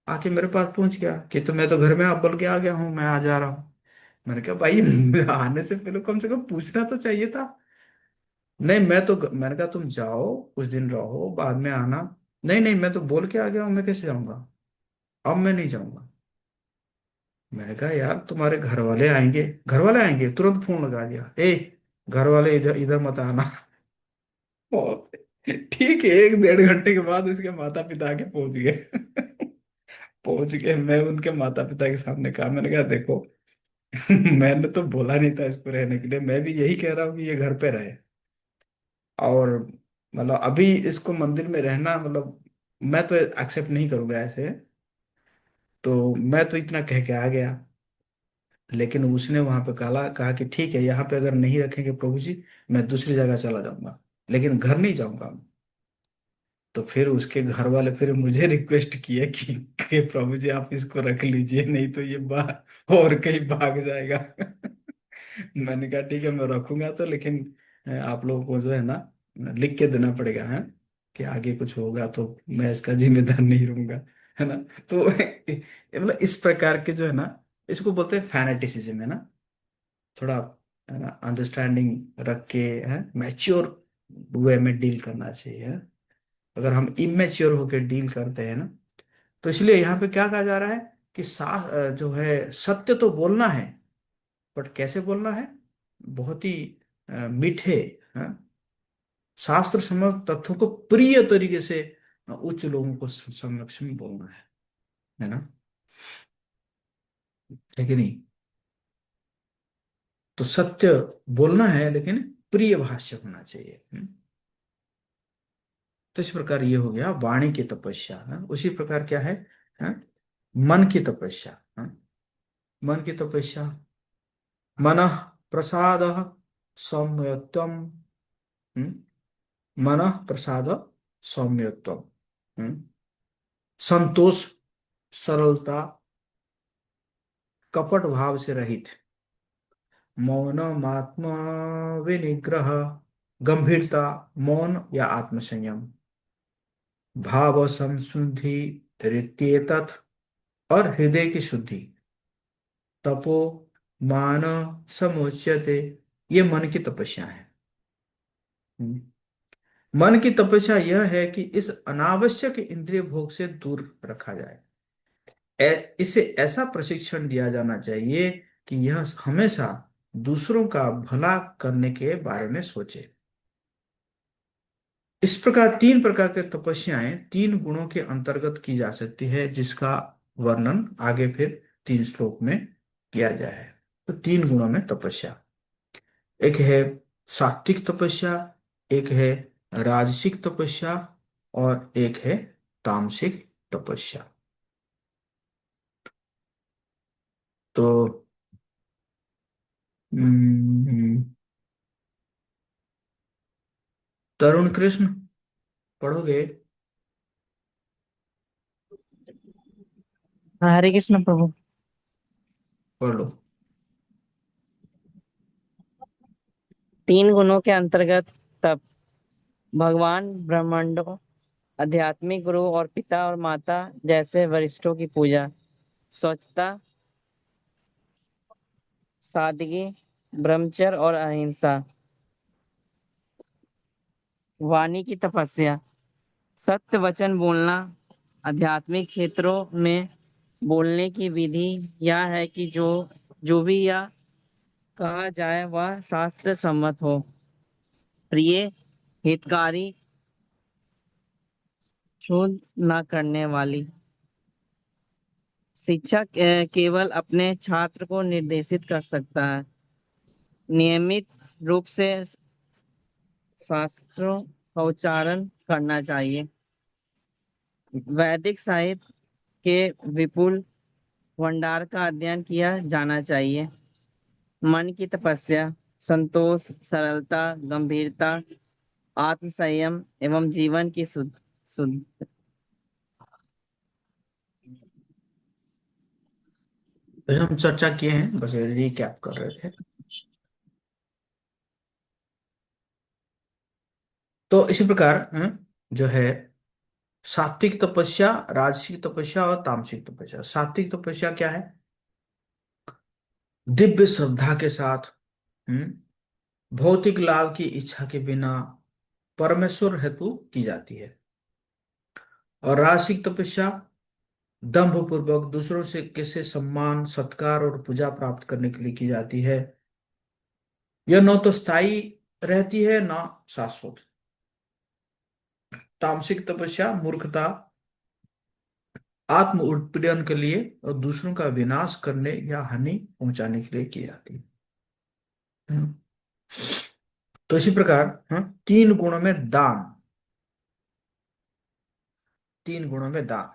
आके मेरे पास पूछ गया कि तो मैं तो घर में आप बोल के आ गया हूँ, मैं आ जा रहा हूँ। मैंने कहा भाई, आने से पहले कम से कम पूछना तो चाहिए था। नहीं मैं तो, मैंने कहा तुम जाओ, कुछ दिन रहो, बाद में आना। नहीं नहीं, मैं तो बोल के आ गया हूँ, मैं कैसे जाऊंगा, अब मैं नहीं जाऊंगा। मैंने कहा यार, तुम्हारे घर वाले आएंगे, घर वाले आएंगे, तुरंत फोन लगा दिया, ए घर वाले इधर इधर मत आना। और ठीक है, 1-1.5 घंटे के बाद उसके माता पिता आके पहुंच गए। पहुंच के मैं उनके माता पिता के सामने कहा, मैंने कहा देखो, मैंने तो बोला नहीं था इसको रहने के लिए, मैं भी यही कह रहा हूँ कि ये घर पे रहे। और मतलब अभी इसको मंदिर में रहना, मतलब मैं तो एक्सेप्ट नहीं करूंगा ऐसे। तो मैं तो इतना कह के आ गया। लेकिन उसने वहां पे कहा कि ठीक है, यहाँ पे अगर नहीं रखेंगे प्रभु जी, मैं दूसरी जगह चला जाऊंगा, लेकिन घर नहीं जाऊंगा। तो फिर उसके घर वाले फिर मुझे रिक्वेस्ट किए कि प्रभु जी आप इसको रख लीजिए, नहीं तो ये और कहीं भाग जाएगा। मैंने कहा ठीक है, मैं रखूंगा तो, लेकिन आप लोगों को जो है ना, लिख के देना पड़ेगा है कि आगे कुछ होगा तो मैं इसका जिम्मेदार नहीं रहूंगा, है ना। तो मतलब इस प्रकार के जो है ना, इसको बोलते हैं फैनेटिसिज्म, है ना। थोड़ा, है ना, अंडरस्टैंडिंग रख के, है, मैच्योर वे में डील करना चाहिए, है? अगर हम इमेच्योर होके डील करते हैं ना, तो इसलिए यहाँ पे क्या कहा जा रहा है कि जो है सत्य तो बोलना है, बट कैसे बोलना है, बहुत ही मीठे, हाँ, शास्त्र सम्मत तथ्यों को प्रिय तरीके से उच्च लोगों को समक्ष में बोलना है ना, है कि नहीं। तो सत्य बोलना है लेकिन प्रिय भाष्य होना चाहिए। तो इस प्रकार ये हो गया वाणी की तपस्या, उसी प्रकार क्या है, हाँ? मन की तपस्या, हाँ? मन की तपस्या, मन प्रसाद सौम्यत्वम, मन प्रसाद सौम्यत्वम, संतोष, सरलता, कपट भाव से रहित, मौनमात्मा विनिग्रह, गंभीरता, मौन या आत्मसंयम, भाव संशुद्धि रित्येतत्, और हृदय की शुद्धि, तपो मान समुच्यते, ये मन की तपस्या है। हम्म। मन की तपस्या यह है कि इस अनावश्यक इंद्रिय भोग से दूर रखा जाए। इसे ऐसा प्रशिक्षण दिया जाना चाहिए कि यह हमेशा दूसरों का भला करने के बारे में सोचे। इस प्रकार तीन प्रकार के तपस्याएं तीन गुणों के अंतर्गत की जा सकती है, जिसका वर्णन आगे फिर 3 श्लोक में किया गया है। तो 3 गुणों में तपस्या, एक है सात्विक तपस्या, एक है राजसिक तपस्या, और एक है तामसिक तपस्या। तो हम्म, तरुण कृष्ण पढ़ोगे? हाँ, हरे कृष्ण प्रभु। पढ़ लो। 3 गुणों के अंतर्गत तप, भगवान, ब्रह्मांडों, आध्यात्मिक गुरु और पिता और माता जैसे वरिष्ठों की पूजा, स्वच्छता, सादगी, ब्रह्मचर्य और अहिंसा। वाणी की तपस्या, सत्य वचन बोलना, आध्यात्मिक क्षेत्रों में बोलने की विधि यह है कि जो भी यह कहा जाए वह शास्त्र सम्मत हो, प्रिय, हितकारी, शोध न करने वाली। शिक्षक केवल अपने छात्र को निर्देशित कर सकता है। नियमित रूप से शास्त्रों का उच्चारण करना चाहिए। वैदिक साहित्य के विपुल भंडार का अध्ययन किया जाना चाहिए। मन की तपस्या, संतोष, सरलता, गंभीरता, आत्मसंयम एवं जीवन की शुद्ध शुद्ध फिर हम चर्चा किए हैं, बस रिकैप कर रहे थे। तो इसी प्रकार जो है सात्विक तपस्या, राजसिक तपस्या और तामसिक तपस्या। सात्विक तपस्या क्या है? दिव्य श्रद्धा के साथ, भौतिक लाभ की इच्छा के बिना परमेश्वर हेतु की जाती है। और राजसिक तपस्या दंभ पूर्वक दूसरों से कैसे सम्मान, सत्कार और पूजा प्राप्त करने के लिए की जाती है। यह न तो स्थायी रहती है न शाश्वत। तामसिक तपस्या मूर्खता, आत्म उत्पीड़न के लिए और दूसरों का विनाश करने या हानि पहुंचाने के लिए की जाती है। हम्म। तो इसी प्रकार 3 गुणों में दान, 3 गुणों में दान,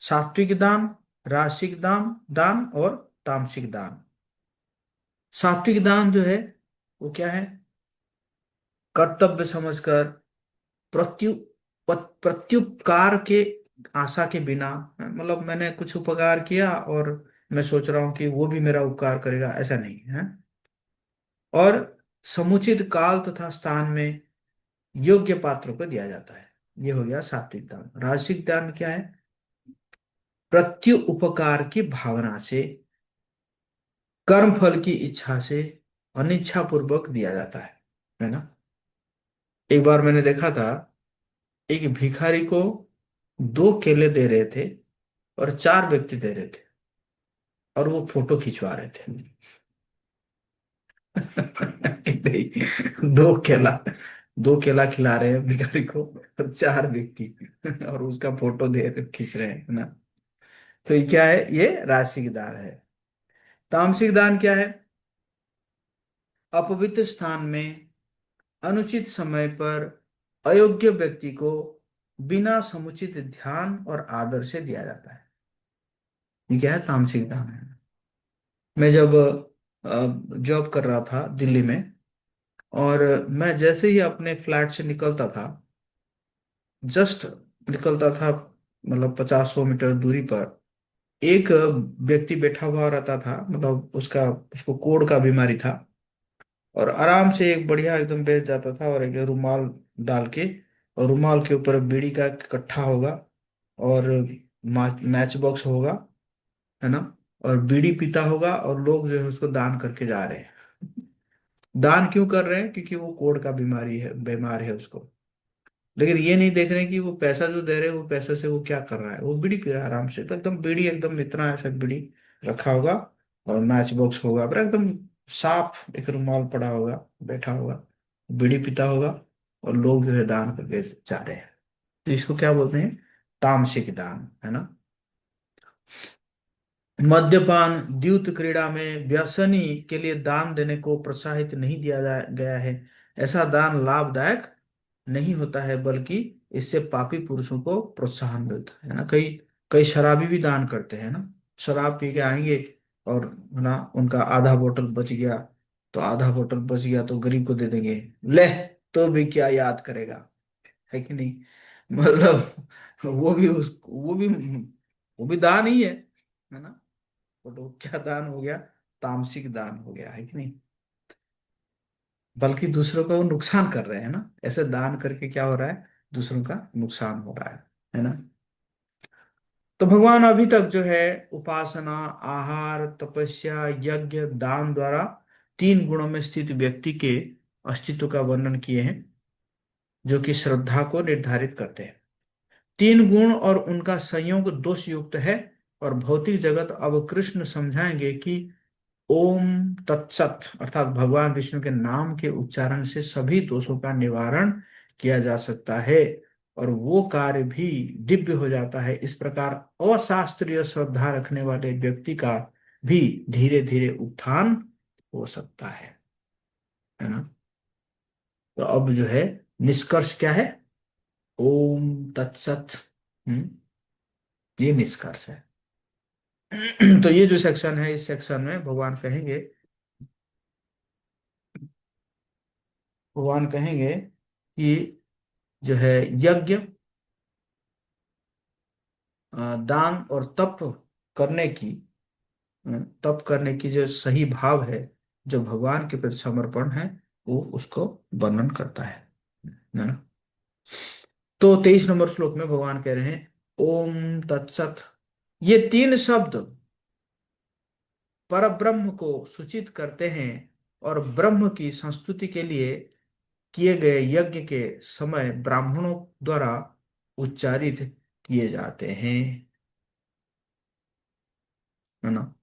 सात्विक दान, राजसिक दान दान और तामसिक दान। सात्विक दान जो है वो क्या है? कर्तव्य समझकर, प्रत्यु प्रत्युपकार के आशा के बिना, मतलब मैंने कुछ उपकार किया और मैं सोच रहा हूं कि वो भी मेरा उपकार करेगा, ऐसा नहीं है। और समुचित काल तथा स्थान में योग्य पात्र को दिया जाता है। ये हो गया सात्विक दान। राजसिक दान क्या है? प्रत्युपकार की भावना से, कर्म फल की इच्छा से, अनिच्छा पूर्वक दिया जाता है ना। एक बार मैंने देखा था, एक भिखारी को 2 केले दे रहे थे और 4 व्यक्ति दे रहे थे और वो फोटो खिंचवा रहे थे। नहीं, 2 केला खिला रहे हैं भिखारी को और 4 व्यक्ति और उसका फोटो दे खींच रहे हैं ना। तो ये क्या है? ये राशिक दान है। तामसिक दान क्या है? अपवित्र स्थान में अनुचित समय पर अयोग्य व्यक्ति को बिना समुचित ध्यान और आदर से दिया जाता है। ये क्या है? तामसिक दान है। मैं जब जॉब कर रहा था दिल्ली में, और मैं जैसे ही अपने फ्लैट से निकलता था, जस्ट निकलता था, मतलब 50-100 मीटर दूरी पर एक व्यक्ति बैठा हुआ रहता था, मतलब उसको कोढ़ का बीमारी था, और आराम से एक बढ़िया एकदम बैठ जाता था और एक रुमाल डाल के, और रुमाल के ऊपर बीड़ी का कट्टा होगा और मैच बॉक्स होगा, है ना, और बीड़ी पीता होगा, और लोग जो है उसको दान करके जा रहे हैं। दान क्यों कर रहे हैं? क्योंकि वो कोढ़ का बीमारी है, बीमार है उसको। लेकिन ये नहीं देख रहे हैं कि वो पैसा जो दे रहे हैं वो पैसे से वो क्या कर रहा है। वो बीड़ी पी रहा है आराम से, तो एकदम बीड़ी एकदम इतना ऐसा बीड़ी रखा होगा और मैच बॉक्स होगा, पर एकदम साफ एक रुमाल पड़ा होगा, बैठा होगा, बीड़ी पीता होगा, और लोग जो है दान करके जा रहे हैं। तो इसको क्या बोलते हैं? तामसिक दान, है ना। मद्यपान, द्यूत क्रीड़ा में व्यसनी के लिए दान देने को प्रोत्साहित नहीं गया है। ऐसा दान लाभदायक नहीं होता है, बल्कि इससे पापी पुरुषों को प्रोत्साहन मिलता है ना। कई कई शराबी भी दान करते हैं ना। शराब पी के आएंगे और, है ना, उनका आधा बोतल बच गया, तो आधा बोतल बच गया तो गरीब को दे देंगे, ले, तो भी क्या याद करेगा, है कि नहीं। मतलब वो भी दान ही है ना। तो क्या दान हो गया? तामसिक दान हो गया, है कि नहीं। बल्कि दूसरों को वो नुकसान कर रहे हैं ना, ऐसे दान करके क्या हो रहा है? दूसरों का नुकसान हो रहा है ना। तो भगवान अभी तक जो है उपासना, आहार, तपस्या, यज्ञ, दान द्वारा 3 गुणों में स्थित व्यक्ति के अस्तित्व का वर्णन किए हैं, जो कि श्रद्धा को निर्धारित करते हैं। 3 गुण और उनका संयोग दोष युक्त है, और भौतिक जगत अब कृष्ण समझाएंगे कि ओम तत्सत अर्थात भगवान विष्णु के नाम के उच्चारण से सभी दोषों का निवारण किया जा सकता है, और वो कार्य भी दिव्य हो जाता है। इस प्रकार अशास्त्रीय श्रद्धा रखने वाले व्यक्ति का भी धीरे धीरे उत्थान हो सकता है ना। तो अब जो है निष्कर्ष क्या है? ओम तत्सत। हम्म, ये निष्कर्ष है। तो ये जो सेक्शन है, इस सेक्शन में भगवान कहेंगे कि जो है यज्ञ, दान और करने की तप करने की जो सही भाव है, जो भगवान के प्रति समर्पण है, वो उसको वर्णन करता है ना। तो 23 नंबर श्लोक में भगवान कह रहे हैं ओम तत्सत। ये 3 शब्द पर ब्रह्म को सूचित करते हैं, और ब्रह्म की संस्तुति के लिए किए गए यज्ञ के समय ब्राह्मणों द्वारा उच्चारित किए जाते हैं, है ना।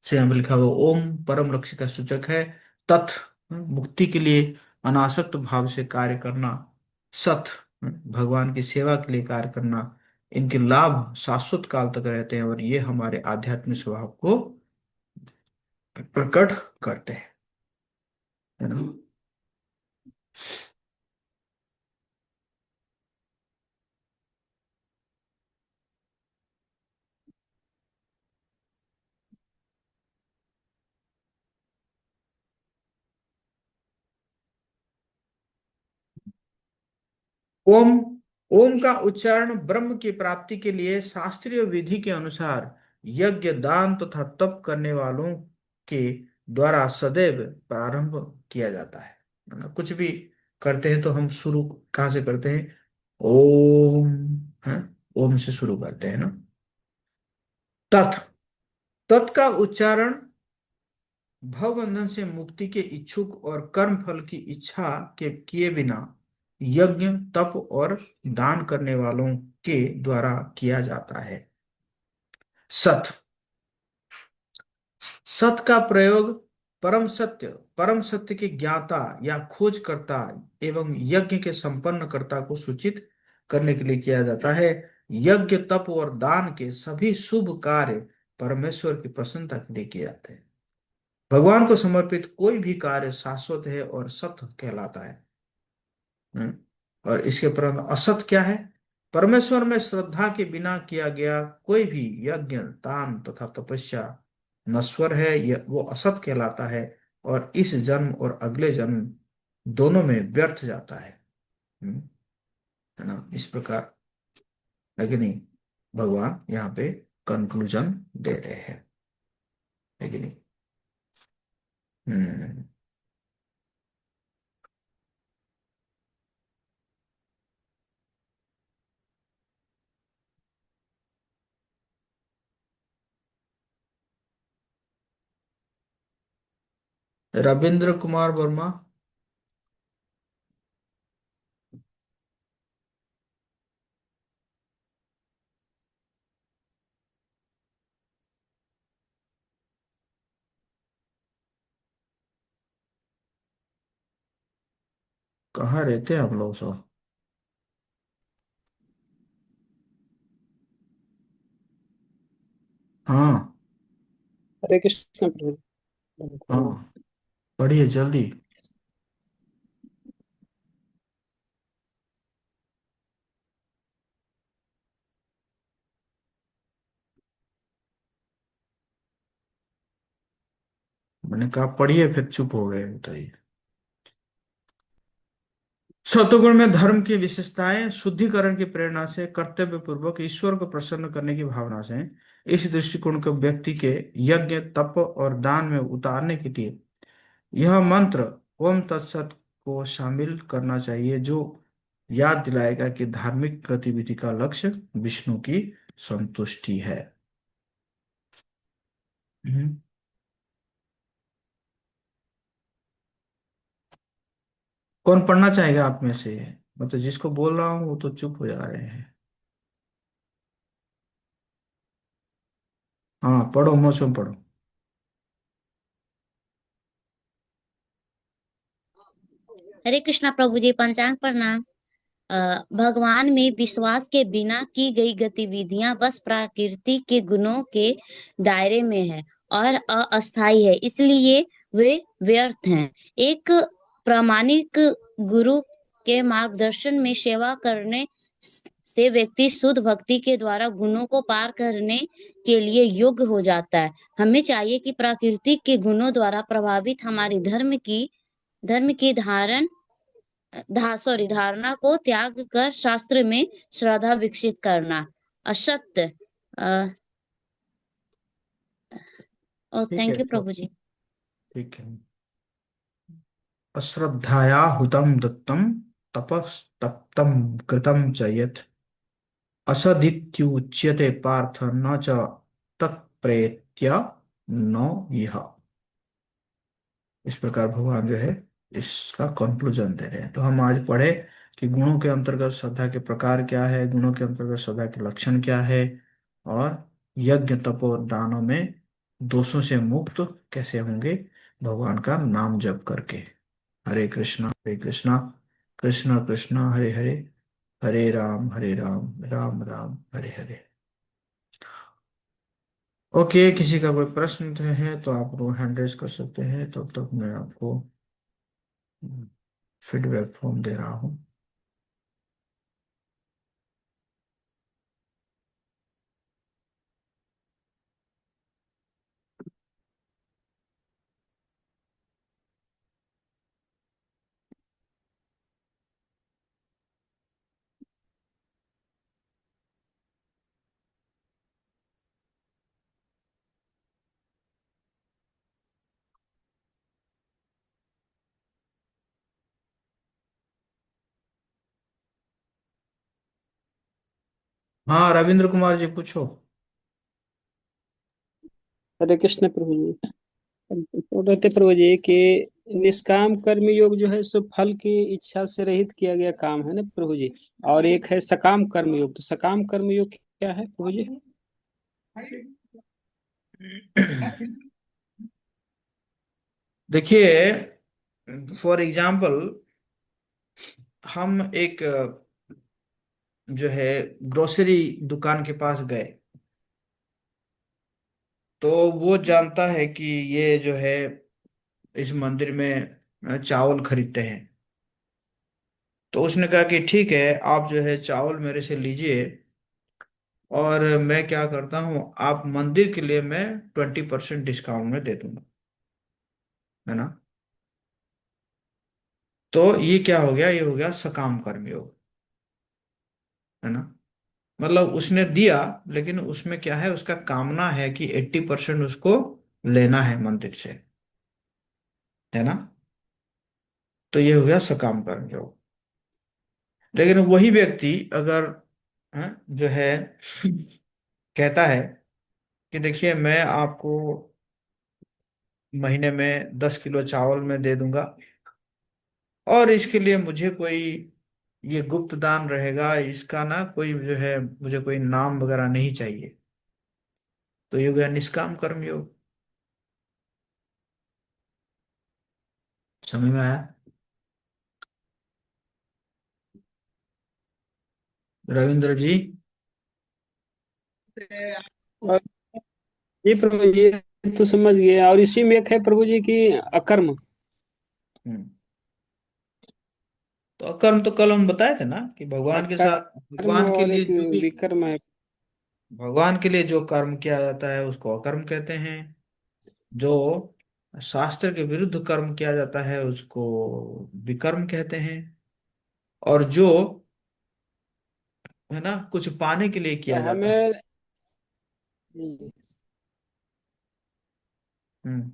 से यहाँ पे लिखा हुआ ओम परम लक्ष्य का सूचक है। तत् मुक्ति के लिए अनासक्त भाव से कार्य करना। सत भगवान की सेवा के लिए कार्य करना। इनके लाभ शाश्वत काल तक रहते हैं, और ये हमारे आध्यात्मिक स्वभाव को प्रकट करते हैं, है ना। ओम ओम का उच्चारण ब्रह्म की प्राप्ति के लिए शास्त्रीय विधि के अनुसार यज्ञ, दान तथा तप करने वालों के द्वारा सदैव प्रारंभ किया जाता है ना। कुछ भी करते हैं तो हम शुरू कहाँ से करते हैं? ओम, है, ओम से शुरू करते हैं ना। तत्, तत् का उच्चारण भवबंधन से मुक्ति के इच्छुक और कर्म फल की इच्छा के किए बिना यज्ञ, तप और दान करने वालों के द्वारा किया जाता है। सत, सत का प्रयोग परम सत्य के ज्ञाता या खोजकर्ता एवं यज्ञ के संपन्नकर्ता को सूचित करने के लिए किया जाता है। यज्ञ, तप और दान के सभी शुभ कार्य परमेश्वर की प्रसन्नता के लिए किए जाते हैं। भगवान को समर्पित कोई भी कार्य शाश्वत है और सत्य कहलाता है। हम्म? और इसके परम असत क्या है? परमेश्वर में श्रद्धा के बिना किया गया कोई भी यज्ञ, दान तथा तपस्या नश्वर है, यह वो असत कहलाता है और इस जन्म और अगले जन्म दोनों में व्यर्थ जाता है। हम्म? है ना, इस प्रकार है कि नहीं? भगवान यहाँ पे कंक्लूजन दे रहे हैं, है कि नहीं? हम्म। रविंद्र कुमार वर्मा। कहाँ रहते हैं आप लोग सब? हाँ। हरे कृष्ण प्रभु। हाँ, पढ़िए जल्दी। मैंने कहा पढ़िए, फिर चुप हो गए, बताइए। सतोगुण में धर्म की विशेषताएं शुद्धिकरण की प्रेरणा से कर्तव्य पूर्वक ईश्वर को प्रसन्न करने की भावना से इस दृष्टिकोण को व्यक्ति के यज्ञ, तप और दान में उतारने के लिए यह मंत्र ओम तत्सत को शामिल करना चाहिए, जो याद दिलाएगा कि धार्मिक गतिविधि का लक्ष्य विष्णु की संतुष्टि है। हम्म। कौन पढ़ना चाहेगा आप में से? मतलब जिसको बोल रहा हूँ वो तो चुप हो जा रहे हैं। हाँ पढ़ो, मौसम पढ़ो। हरे कृष्णा प्रभु जी। पंचांग प्रणाम। भगवान में विश्वास के बिना की गई गतिविधियां बस प्रकृति के गुणों के दायरे में है और अस्थायी है, इसलिए वे व्यर्थ हैं। एक प्रामाणिक गुरु के मार्गदर्शन में सेवा करने से व्यक्ति शुद्ध भक्ति के द्वारा गुणों को पार करने के लिए योग्य हो जाता है। हमें चाहिए कि प्रकृति के गुणों द्वारा प्रभावित हमारी धर्म की धारणा को त्याग कर शास्त्र में श्रद्धा विकसित करना। असत्य। ठीक है थैंक यू तो, प्रभु जी। ठीक है। अश्रद्धाया हुतम दत्तम तपस्तप्तम कृतम च यत् असदित्युच्यते पार्थ न च तत्प्रेत्य न यह। इस प्रकार भगवान जो है इसका कंक्लूजन दे रहे हैं। तो हम आज पढ़े कि गुणों के अंतर्गत श्रद्धा के प्रकार क्या है, गुणों के अंतर्गत श्रद्धा के लक्षण क्या है, और यज्ञ, तप और दानों में दोषों से मुक्त कैसे होंगे भगवान का नाम जप करके। हरे कृष्णा कृष्ण कृष्ण हरे हरे, हरे राम राम राम हरे हरे। ओके, किसी का कोई प्रश्न है तो आप लोग हैंड रेज कर सकते हैं, तब तक मैं आपको फीडबैक फॉर्म दे रहा हूँ। हाँ, रविंद्र कुमार जी पूछो। हरे कृष्ण प्रभु जी। बोल रहे थे प्रभु जी कि निष्काम कर्म योग जो है सो फल की इच्छा से रहित किया गया काम है ना प्रभु जी। और एक है सकाम कर्म योग, तो सकाम कर्म योग क्या है प्रभु जी? देखिए, फॉर एग्जाम्पल, हम एक जो है ग्रोसरी दुकान के पास गए, तो वो जानता है कि ये जो है इस मंदिर में चावल खरीदते हैं। तो उसने कहा कि ठीक है, आप जो है चावल मेरे से लीजिए, और मैं क्या करता हूँ, आप मंदिर के लिए मैं 20% डिस्काउंट में दे दूंगा, है ना। तो ये क्या हो गया, ये हो गया सकाम कर्मयोग, है ना। मतलब उसने दिया, लेकिन उसमें क्या है, उसका कामना है कि 80% उसको लेना है मंदिर से, है ना। तो ये हो गया सकाम कर्मयोग। लेकिन वही व्यक्ति अगर जो है कहता है कि देखिए, मैं आपको महीने में 10 किलो चावल में दे दूंगा, और इसके लिए मुझे कोई ये गुप्त दान रहेगा, इसका ना कोई जो है, मुझे कोई नाम वगैरह नहीं चाहिए। तो ये हो गया निष्काम कर्म योग। समझ में आया रविंद्र जी? और जी प्रभु जी, तो समझ गए। और इसी में एक है प्रभु जी की अकर्म। हम्म। तो अकर्म तो कल हम बताए थे ना, कि भगवान के साथ, अकर्म भगवान के और लिए एक जो भी, विकर्म है। भगवान के लिए जो कर्म किया जाता है उसको अकर्म कहते हैं। जो शास्त्र के विरुद्ध कर्म किया जाता है उसको विकर्म कहते हैं। और जो, है ना, कुछ पाने के लिए तो किया जाता है। हमें हम्म।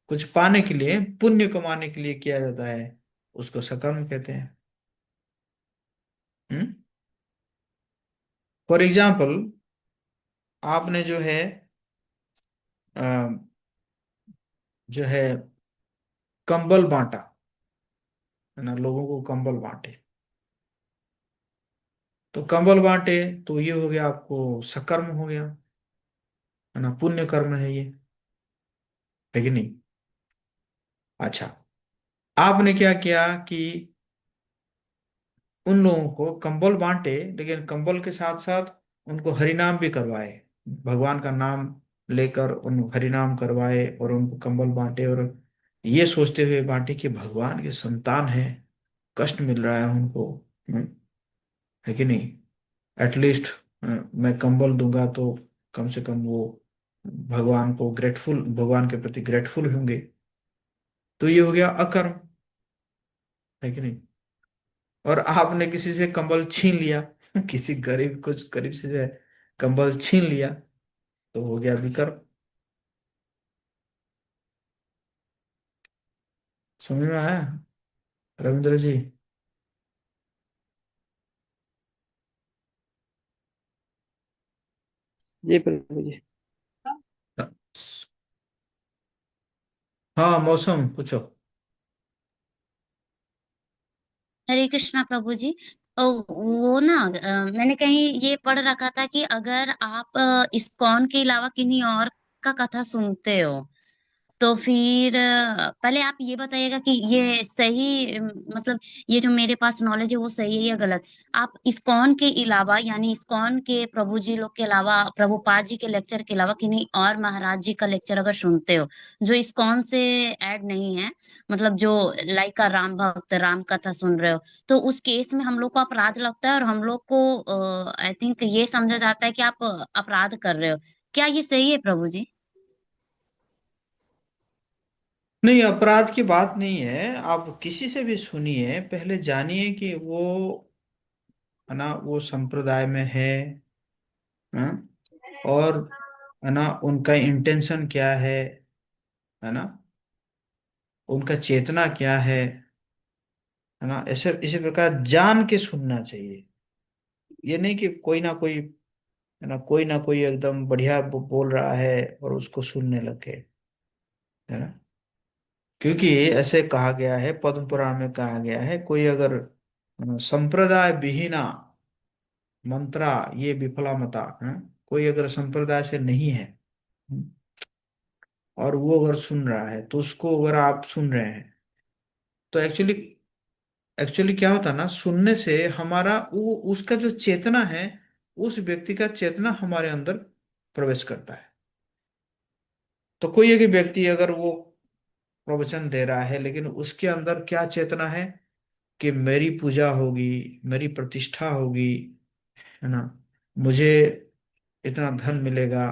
कुछ पाने के लिए, पुण्य कमाने के लिए किया जाता है, उसको सकर्म कहते हैं। हम्म। फॉर एग्जाम्पल, आपने जो है अ, जो है कंबल बांटा, है ना, लोगों को कंबल बांटे। तो कंबल बांटे, तो ये हो गया आपको सकर्म हो गया, है ना, पुण्य कर्म है ये, है कि नहीं। अच्छा, आपने क्या किया कि उन लोगों को कंबल बांटे, लेकिन कंबल के साथ साथ उनको हरिनाम भी करवाए, भगवान का नाम लेकर उन हरिनाम करवाए, और उनको कंबल बांटे, और ये सोचते हुए बांटे कि भगवान के संतान हैं, कष्ट मिल रहा है उनको, है कि नहीं। एटलीस्ट मैं कंबल दूंगा तो कम से कम वो भगवान को ग्रेटफुल, भगवान के प्रति ग्रेटफुल होंगे। तो ये हो गया अकर्म, है कि नहीं। और आपने किसी से कंबल छीन लिया किसी गरीब, कुछ गरीब से जो है कंबल छीन लिया, तो हो गया विकर्म। समझ में आया रविंद्र जी? जी प्रभु जी। हाँ, मौसम पूछो। हरे कृष्णा प्रभु जी। वो ना मैंने कहीं ये पढ़ रखा था कि अगर आप इस्कॉन के अलावा किन्हीं और का कथा सुनते हो, तो फिर पहले आप ये बताइएगा कि ये सही मतलब ये जो मेरे पास नॉलेज है वो सही है या गलत। आप इस्कॉन के अलावा यानी इस्कॉन के प्रभु जी लोग के अलावा, प्रभुपाद जी के लेक्चर के अलावा किन्हीं और महाराज जी का लेक्चर अगर सुनते हो जो इस्कॉन से ऐड नहीं है, मतलब जो लाइक का राम भक्त राम कथा सुन रहे हो, तो उस केस में हम लोग को अपराध लगता है और हम लोग को आई थिंक ये समझा जाता है कि आप अपराध कर रहे हो। क्या ये सही है प्रभु जी? नहीं, अपराध की बात नहीं है। आप किसी से भी सुनिए, पहले जानिए कि वो, है ना, वो संप्रदाय में हाँ? और, है ना, उनका इंटेंशन क्या है ना, उनका चेतना क्या है ना। ऐसे इसी प्रकार जान के सुनना चाहिए, ये नहीं कि कोई ना कोई एकदम बढ़िया बोल रहा है और उसको सुनने लग गए, है ना। क्योंकि ऐसे कहा गया है, पद्म पुराण में कहा गया है, कोई अगर संप्रदाय विहीना मंत्रा ये विफला मता है, कोई अगर संप्रदाय से नहीं है और वो अगर सुन रहा है, तो उसको अगर आप सुन रहे हैं, तो एक्चुअली एक्चुअली क्या होता है ना, सुनने से हमारा वो उसका जो चेतना है, उस व्यक्ति का चेतना हमारे अंदर प्रवेश करता है। तो कोई एक व्यक्ति अगर वो प्रवचन दे रहा है, लेकिन उसके अंदर क्या चेतना है कि मेरी पूजा होगी, मेरी प्रतिष्ठा होगी, है ना, मुझे इतना धन मिलेगा,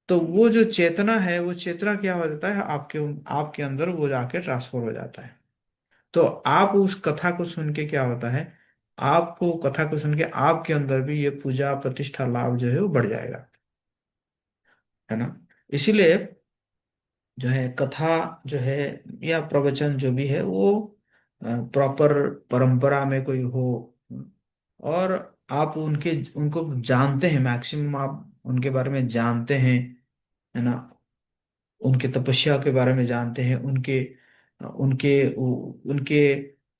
तो वो जो चेतना है, वो चेतना क्या हो जाता है, आपके आपके अंदर वो जाके ट्रांसफर हो जाता है। तो आप उस कथा को सुन के क्या होता है, आपको कथा को सुन के आपके अंदर भी ये पूजा प्रतिष्ठा लाभ जो है वो बढ़ जाएगा, है ना। इसीलिए जो है कथा जो है या प्रवचन जो भी है वो प्रॉपर परंपरा में कोई हो, और आप उनको जानते हैं, मैक्सिमम आप उनके बारे में जानते हैं, है ना, उनके तपस्या के बारे में जानते हैं, उनके उनके उनके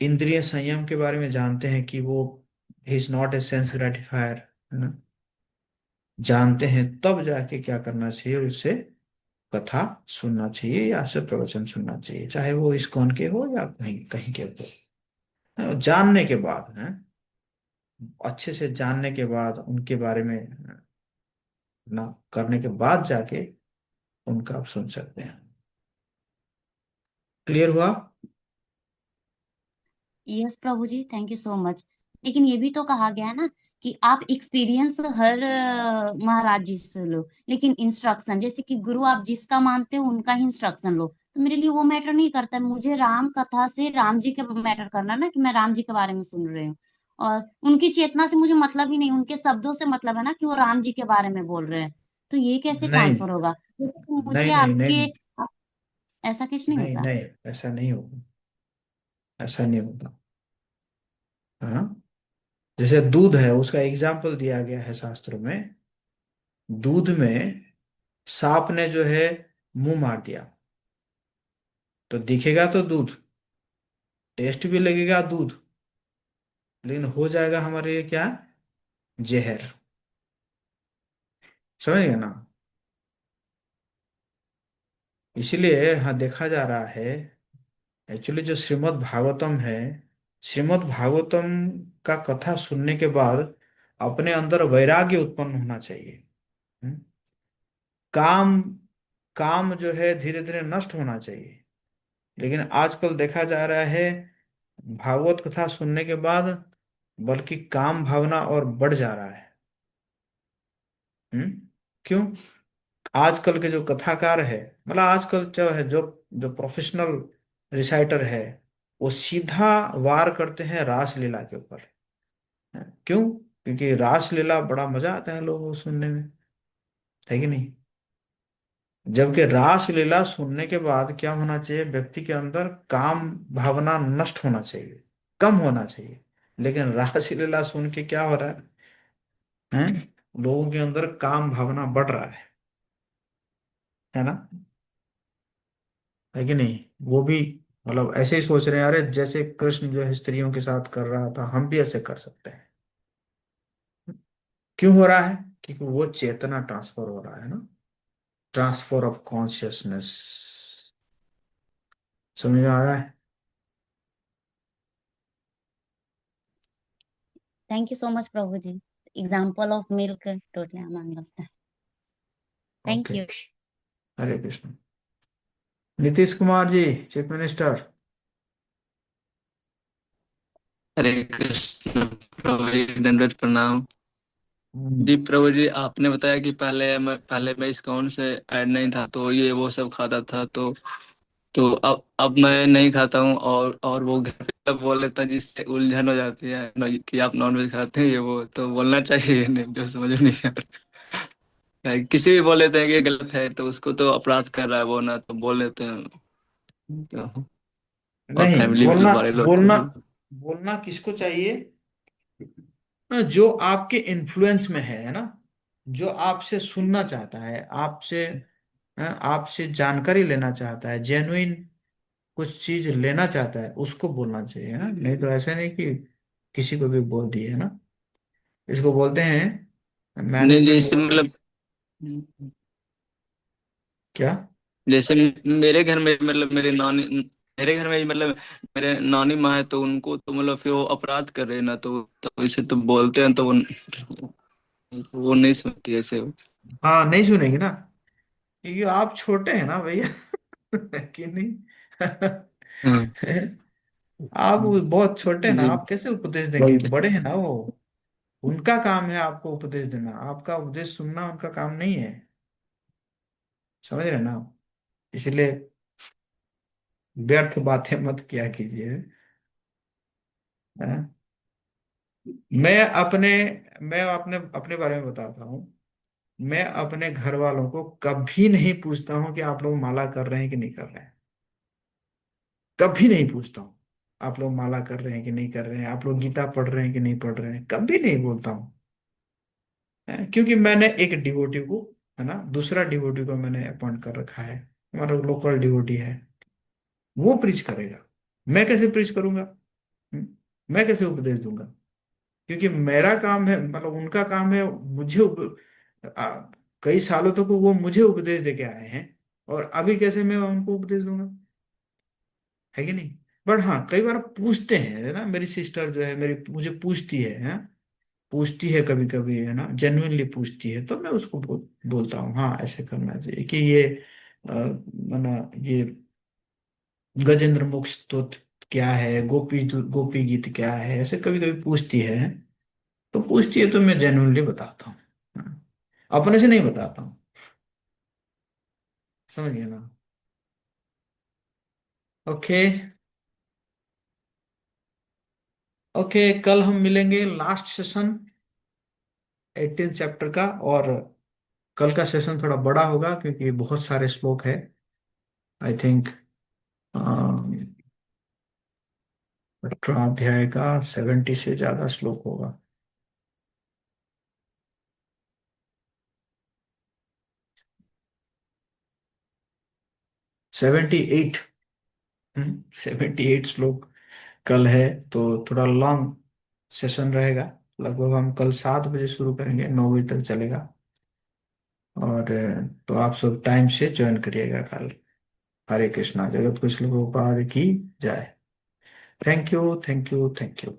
इंद्रिय संयम के बारे में जानते हैं कि वो he is not a sense gratifier, है ना, जानते हैं, तब जाके क्या करना चाहिए, उससे कथा सुनना चाहिए या से प्रवचन सुनना चाहिए, चाहे वो इस्कॉन के हो या कहीं कहीं के हो। जानने के बाद है, अच्छे से जानने के बाद उनके बारे में ना करने के बाद जाके उनका आप सुन सकते हैं। क्लियर हुआ? Yes Prabhu ji, thank you so much. लेकिन ये भी तो कहा गया है ना कि आप एक्सपीरियंस हर महाराज जी से लो, लेकिन इंस्ट्रक्शन जैसे कि गुरु आप जिसका मानते हो उनका ही इंस्ट्रक्शन लो। तो मेरे लिए वो मैटर नहीं करता, मुझे राम कथा से राम जी के मैटर करना ना, कि मैं राम जी के बारे में सुन रही हूँ। और उनकी चेतना से मुझे मतलब ही नहीं, उनके शब्दों से मतलब है ना कि वो राम जी के बारे में बोल रहे हैं। तो ये कैसे नहीं ट्रांसफर होगा? तो मुझे नहीं नहीं नहीं आपके नहीं ऐसा कुछ नहीं नहीं होता। नहीं, ऐसा नहीं होगा, ऐसा नहीं होगा। हाँ, जैसे दूध है, उसका एग्जाम्पल दिया गया है शास्त्रों में। दूध में सांप ने जो है मुंह मार दिया, तो दिखेगा तो दूध, टेस्ट भी लगेगा दूध, लेकिन हो जाएगा हमारे लिए क्या, जहर। समझ गए ना। इसीलिए हाँ, देखा जा रहा है एक्चुअली जो श्रीमद् भागवतम है, श्रीमद् भागवतम का कथा सुनने के बाद अपने अंदर वैराग्य उत्पन्न होना चाहिए। हम्म? काम काम जो है धीरे धीरे नष्ट होना चाहिए। लेकिन आजकल देखा जा रहा है, भागवत कथा सुनने के बाद बल्कि काम भावना और बढ़ जा रहा है। क्यों? आजकल के जो कथाकार है, मतलब आजकल जो है, जो जो प्रोफेशनल रिसाइटर है, वो सीधा वार करते हैं रास लीला के ऊपर। क्यों? क्योंकि रास लीला बड़ा मजा आता है लोगों को सुनने में, है कि नहीं। जबकि रास लीला सुनने के बाद क्या होना चाहिए, व्यक्ति के अंदर काम भावना नष्ट होना चाहिए, कम होना चाहिए। लेकिन रास लीला सुन के क्या हो रहा है, लोगों के अंदर काम भावना बढ़ रहा है ना, है कि नहीं। वो भी मतलब ऐसे ही सोच रहे हैं, अरे जैसे कृष्ण जो है स्त्रियों के साथ कर रहा था, हम भी ऐसे कर सकते हैं। क्यों हो रहा है? क्योंकि वो चेतना ट्रांसफर हो रहा है ना, ट्रांसफर ऑफ कॉन्शियसनेस। समझ में आ रहा है? थैंक यू सो मच प्रभु जी। Example of milk totally I understand. Thank okay, you. Hare Krishna. Nitish Kumar ji, chief minister. Hare Krishna प्रभु जी, दंडवत प्रणाम। जी प्रभु जी, आपने बताया कि पहले मैं इस्कॉन से ऐड नहीं था, तो ये वो सब खाता था, तो अब मैं नहीं खाता हूँ, और वो घर पे सब बोल लेता है, जिससे उलझन हो जाती है कि आप नॉनवेज खाते हैं, ये वो तो बोलना चाहिए, नहीं जो समझ में नहीं आ रहा है। किसी भी बोल लेते हैं कि ये गलत है, तो उसको तो अपराध कर रहा है वो, ना तो बोल लेते हैं तो, और नहीं, फैमिली बोलना वाले लोग को बोलना भी। बोलना किसको चाहिए? जो आपके इन्फ्लुएंस में है ना, जो आपसे सुनना चाहता है, आपसे आपसे जानकारी लेना चाहता है, जेन्युइन कुछ चीज लेना चाहता है, उसको बोलना चाहिए ना। नहीं तो ऐसे नहीं कि किसी को भी बोल दिए है ना। इसको बोलते हैं नहीं मैनेजमेंट जैसे मोड। मतलब, क्या? जैसे मेरे घर में मतलब मेरे घर में मतलब मेरे नानी माँ है, तो उनको तो मतलब फिर वो अपराध कर रहे हैं ना, तो इसे तो बोलते हैं, तो वो नहीं सुनती ऐसे। हाँ, नहीं सुनेगी ना, क्योंकि आप छोटे हैं ना भैया। कि नहीं? हाँ आप बहुत छोटे हैं ना, जी आप कैसे उपदेश देंगे? बोलते बड़े हैं ना वो, उनका काम है आपको उपदेश देना, आपका उपदेश सुनना उनका काम नहीं है। समझ रहे हैं ना आप? इसलिए व्यर्थ बातें मत किया कीजिए। हाँ? मैं अपने मैं अपने अपने बारे में बताता हूँ। मैं अपने घर वालों को कभी नहीं पूछता हूँ कि आप लोग माला कर रहे हैं कि नहीं कर रहे हैं। कभी नहीं पूछता हूँ आप लोग माला कर रहे हैं कि नहीं कर रहे हैं, आप लोग गीता पढ़ रहे हैं कि नहीं पढ़ रहे हैं, कभी नहीं बोलता हूँ। क्योंकि मैंने एक डिवोटी को, है ना, दूसरा डिवोटी को मैंने अपॉइंट कर रखा है, हमारा लोकल डिवोटी है, वो प्रीच करेगा। मैं कैसे प्रीच करूंगा? हम्म? मैं कैसे उपदेश दूंगा? क्योंकि मेरा काम है, मतलब उनका काम है मुझे आ, कई सालों तक वो मुझे उपदेश दे के आए हैं, और अभी कैसे मैं उनको उपदेश दूंगा? है कि नहीं? बट हाँ, कई बार पूछते हैं, है ना, मेरी सिस्टर जो है मेरी मुझे पूछती है, पूछती है कभी कभी, है ना, जेन्युइनली पूछती है, तो मैं उसको बोलता हूँ हाँ ऐसे करना चाहिए, कि ये ये गजेंद्र मोक्ष स्तोत्र क्या है, गोपी गीत क्या है, ऐसे कभी कभी पूछती है। तो पूछती है तो मैं जेन्युइनली बताता हूँ। हाँ, अपने से नहीं बताता हूँ। समझ गया ना? ओके। ओके, कल हम मिलेंगे लास्ट सेशन 18 चैप्टर का। और कल का सेशन थोड़ा बड़ा होगा क्योंकि बहुत सारे श्लोक है। आई थिंक 18 अध्याय का 70 से ज्यादा श्लोक होगा। 78। 78 श्लोक कल है, तो थोड़ा लॉन्ग सेशन रहेगा। लगभग हम कल 7 बजे शुरू करेंगे, 9 बजे तक चलेगा। और तो आप सब टाइम से ज्वाइन करिएगा कल। हरे कृष्णा, जगत कुछ लोगों की जय। Thank you, thank you, thank you.